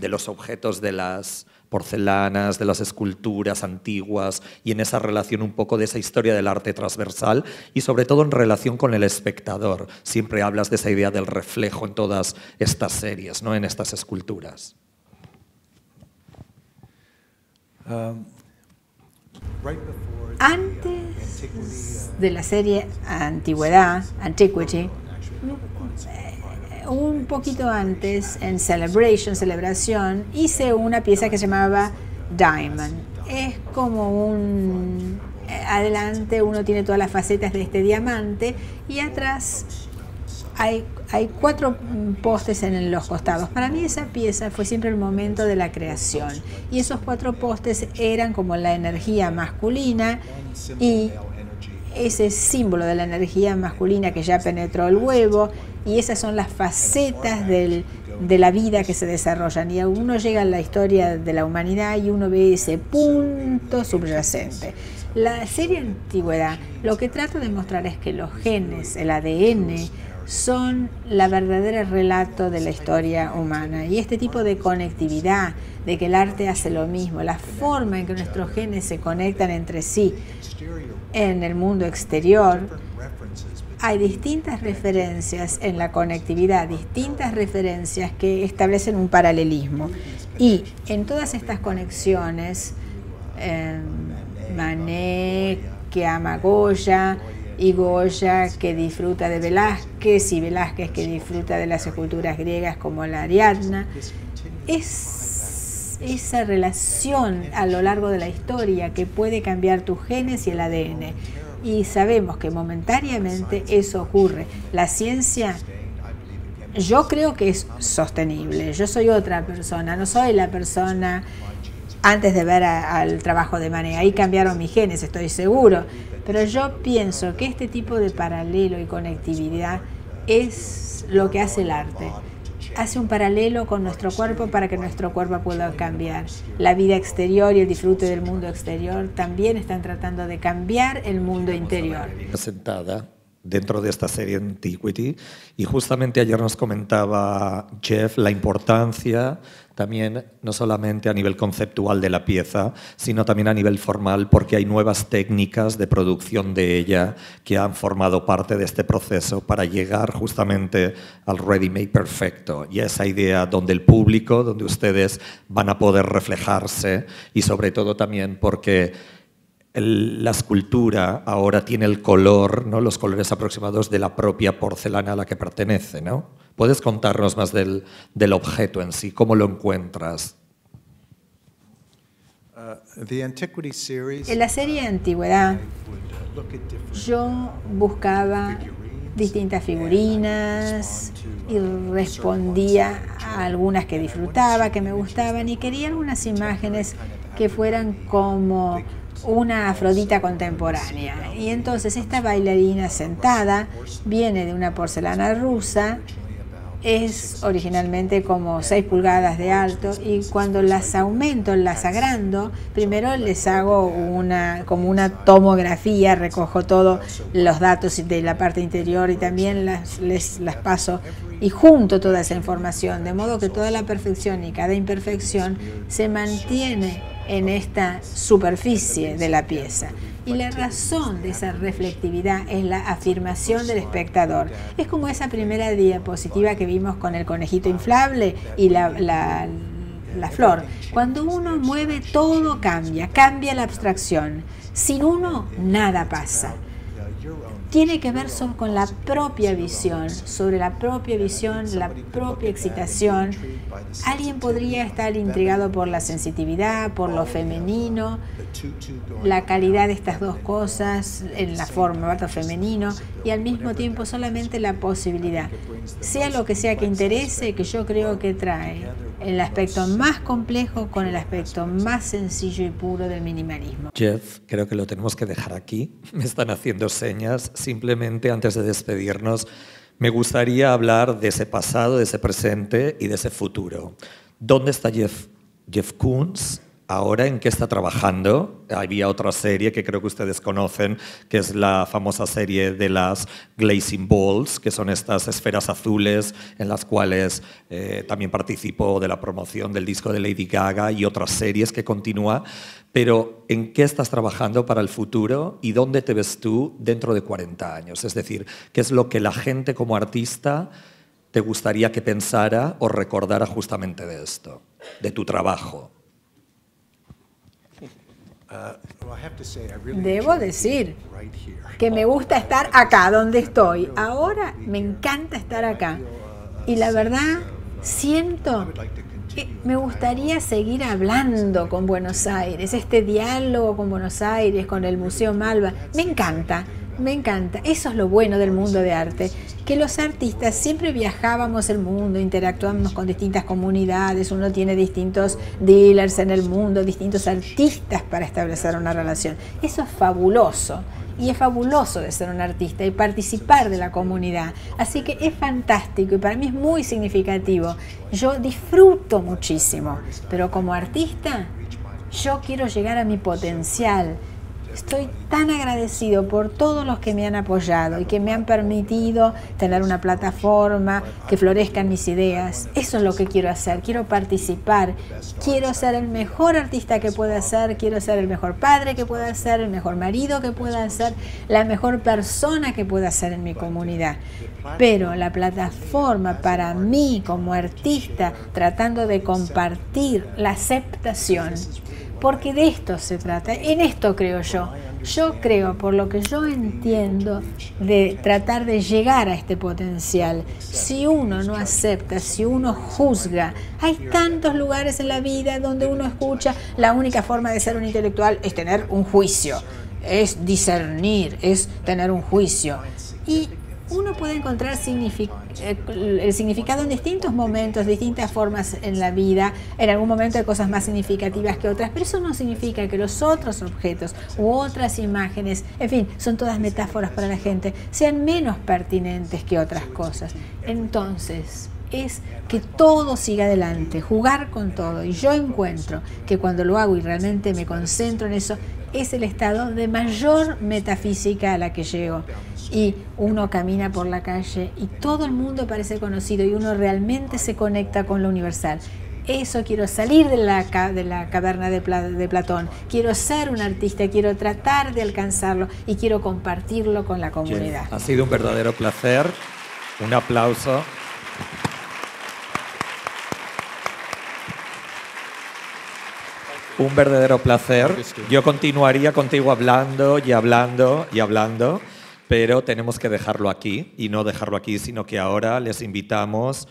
los objetos de las porcelanas, de las esculturas antiguas y en esa relación un poco de esa historia del arte transversal y sobre todo en relación con el espectador. Siempre hablas de esa idea del reflejo en todas estas series, ¿no? En estas esculturas. Antes de la serie Antigüedad, Antiquity, un poquito antes, en Celebración, hice una pieza que se llamaba Diamond. Es como un... Adelante uno tiene todas las facetas de este diamante y atrás hay 4 postes en los costados. Para mí esa pieza fue siempre el momento de la creación. Y esos 4 postes eran como la energía masculina y ese símbolo de la energía masculina que ya penetró el huevo. Y esas son las facetas de la vida que se desarrollan. Y uno llega a la historia de la humanidad y uno ve ese punto subyacente. La serie Antigüedad lo que trata de mostrar es que los genes, el ADN, son la verdadera relato de la historia humana. Y este tipo de conectividad, de que el arte hace lo mismo, la forma en que nuestros genes se conectan entre sí en el mundo exterior, hay distintas referencias en la conectividad, distintas referencias que establecen un paralelismo. Y en todas estas conexiones, Manet, que ama a Goya, y Goya, que disfruta de Velázquez, y Velázquez, que disfruta de las esculturas griegas como la Ariadna. Es esa relación a lo largo de la historia que puede cambiar tus genes y el ADN. Y sabemos que momentáneamente eso ocurre. La ciencia, yo creo que es sostenible. Yo soy otra persona, no soy la persona antes de ver al trabajo de Manet. Ahí cambiaron mis genes, estoy seguro. Pero yo pienso que este tipo de paralelo y conectividad es lo que hace el arte. Hace un paralelo con nuestro cuerpo para que nuestro cuerpo pueda cambiar. La vida exterior y el disfrute del mundo exterior también están tratando de cambiar el mundo interior. Sentada dentro de esta serie Antiquity y justamente ayer nos comentaba Jeff la importancia también no solamente a nivel conceptual de la pieza, sino también a nivel formal, porque hay nuevas técnicas de producción de ella que han formado parte de este proceso para llegar justamente al ready-made perfecto y a esa idea donde el público, donde ustedes van a poder reflejarse y sobre todo también porque la escultura ahora tiene el color, ¿no? Los colores aproximados de la propia porcelana a la que pertenece, ¿no? ¿Puedes contarnos más del objeto en sí? ¿Cómo lo encuentras? En la serie Antigüedad, yo buscaba distintas figurinas y respondía a algunas que disfrutaba, que me gustaban, y quería algunas imágenes que fueran como una Afrodita contemporánea. Y entonces esta bailarina sentada viene de una porcelana rusa, es originalmente como 6 pulgadas de alto, y cuando las aumento, las agrando, primero les hago como una tomografía, recojo todos los datos de la parte interior y también las paso y junto toda esa información, de modo que toda la perfección y cada imperfección se mantiene en esta superficie de la pieza. Y la razón de esa reflectividad es la afirmación del espectador. Es como esa primera diapositiva que vimos con el conejito inflable y la flor. Cuando uno mueve, todo cambia la abstracción. Sin uno, nada pasa. Tiene que ver con la propia visión, sobre la propia visión, la propia excitación. Alguien podría estar intrigado por la sensitividad, por lo femenino, la calidad de estas dos cosas en la formato femenino y al mismo tiempo solamente la posibilidad. Sea lo que sea que interese, que yo creo que trae el aspecto más complejo con el aspecto más sencillo y puro del minimalismo. Jeff, creo que lo tenemos que dejar aquí. Me están haciendo señas. Simplemente antes de despedirnos, me gustaría hablar de ese pasado, de ese presente y de ese futuro. ¿Dónde está Jeff Koons ahora en qué está trabajando. Había otra serie que creo que ustedes conocen, que es la famosa serie de las Glazing Balls, que son estas esferas azules en las cuales también participó de la promoción del disco de Lady Gaga y otras series que continúa. Pero ¿en qué estás trabajando para el futuro y dónde te ves tú dentro de 40 años? Es decir, ¿qué es lo que la gente como artista te gustaría que pensara o recordara justamente de esto, de tu trabajo? Debo decir que me gusta estar acá donde estoy. Ahora me encanta estar acá. Y la verdad, siento que me gustaría seguir hablando con Buenos Aires, este diálogo con Buenos Aires, con el Museo Malva. Me encanta. Me encanta. Eso es lo bueno del mundo de arte, que los artistas siempre viajábamos el mundo, interactuábamos con distintas comunidades, uno tiene distintos dealers en el mundo, distintos artistas para establecer una relación. Eso es fabuloso. Y es fabuloso de ser un artista y participar de la comunidad. Así que es fantástico y para mí es muy significativo. Yo disfruto muchísimo, pero como artista yo quiero llegar a mi potencial. Estoy tan agradecido por todos los que me han apoyado y que me han permitido tener una plataforma, que florezcan mis ideas. Eso es lo que quiero hacer, quiero participar, quiero ser el mejor artista que pueda ser, quiero ser el mejor padre que pueda ser, el mejor marido que pueda ser, la mejor persona que pueda ser en mi comunidad. Pero la plataforma para mí como artista, tratando de compartir la aceptación, porque de esto se trata, en esto creo yo. Yo creo, por lo que yo entiendo, de tratar de llegar a este potencial. Si uno no acepta, si uno juzga, hay tantos lugares en la vida donde uno escucha la única forma de ser un intelectual es tener un juicio, es discernir, es tener un juicio. Y uno puede encontrar el significado en distintos momentos, distintas formas en la vida. En algún momento hay cosas más significativas que otras, pero eso no significa que los otros objetos u otras imágenes, en fin, son todas metáforas para la gente, sean menos pertinentes que otras cosas. Entonces, es que todo siga adelante, jugar con todo. Y yo encuentro que cuando lo hago y realmente me concentro en eso, es el estado de mayor metafísica a la que llego. Y uno camina por la calle y todo el mundo parece conocido y uno realmente se conecta con lo universal. Eso quiero, salir de la caverna de Platón. Quiero ser un artista, quiero tratar de alcanzarlo y quiero compartirlo con la comunidad. Ha sido un verdadero placer. Un aplauso. Un verdadero placer. Yo continuaría contigo hablando y hablando y hablando, pero tenemos que dejarlo aquí, y no dejarlo aquí, sino que ahora les invitamos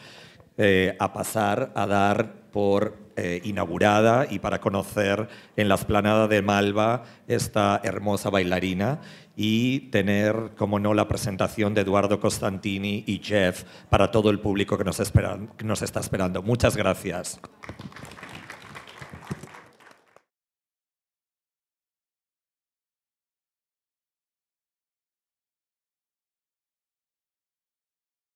a pasar a dar por inaugurada y para conocer en la explanada de Malva esta hermosa bailarina y tener, como no, la presentación de Eduardo Costantini y Jeff para todo el público que nos está esperando. Muchas gracias.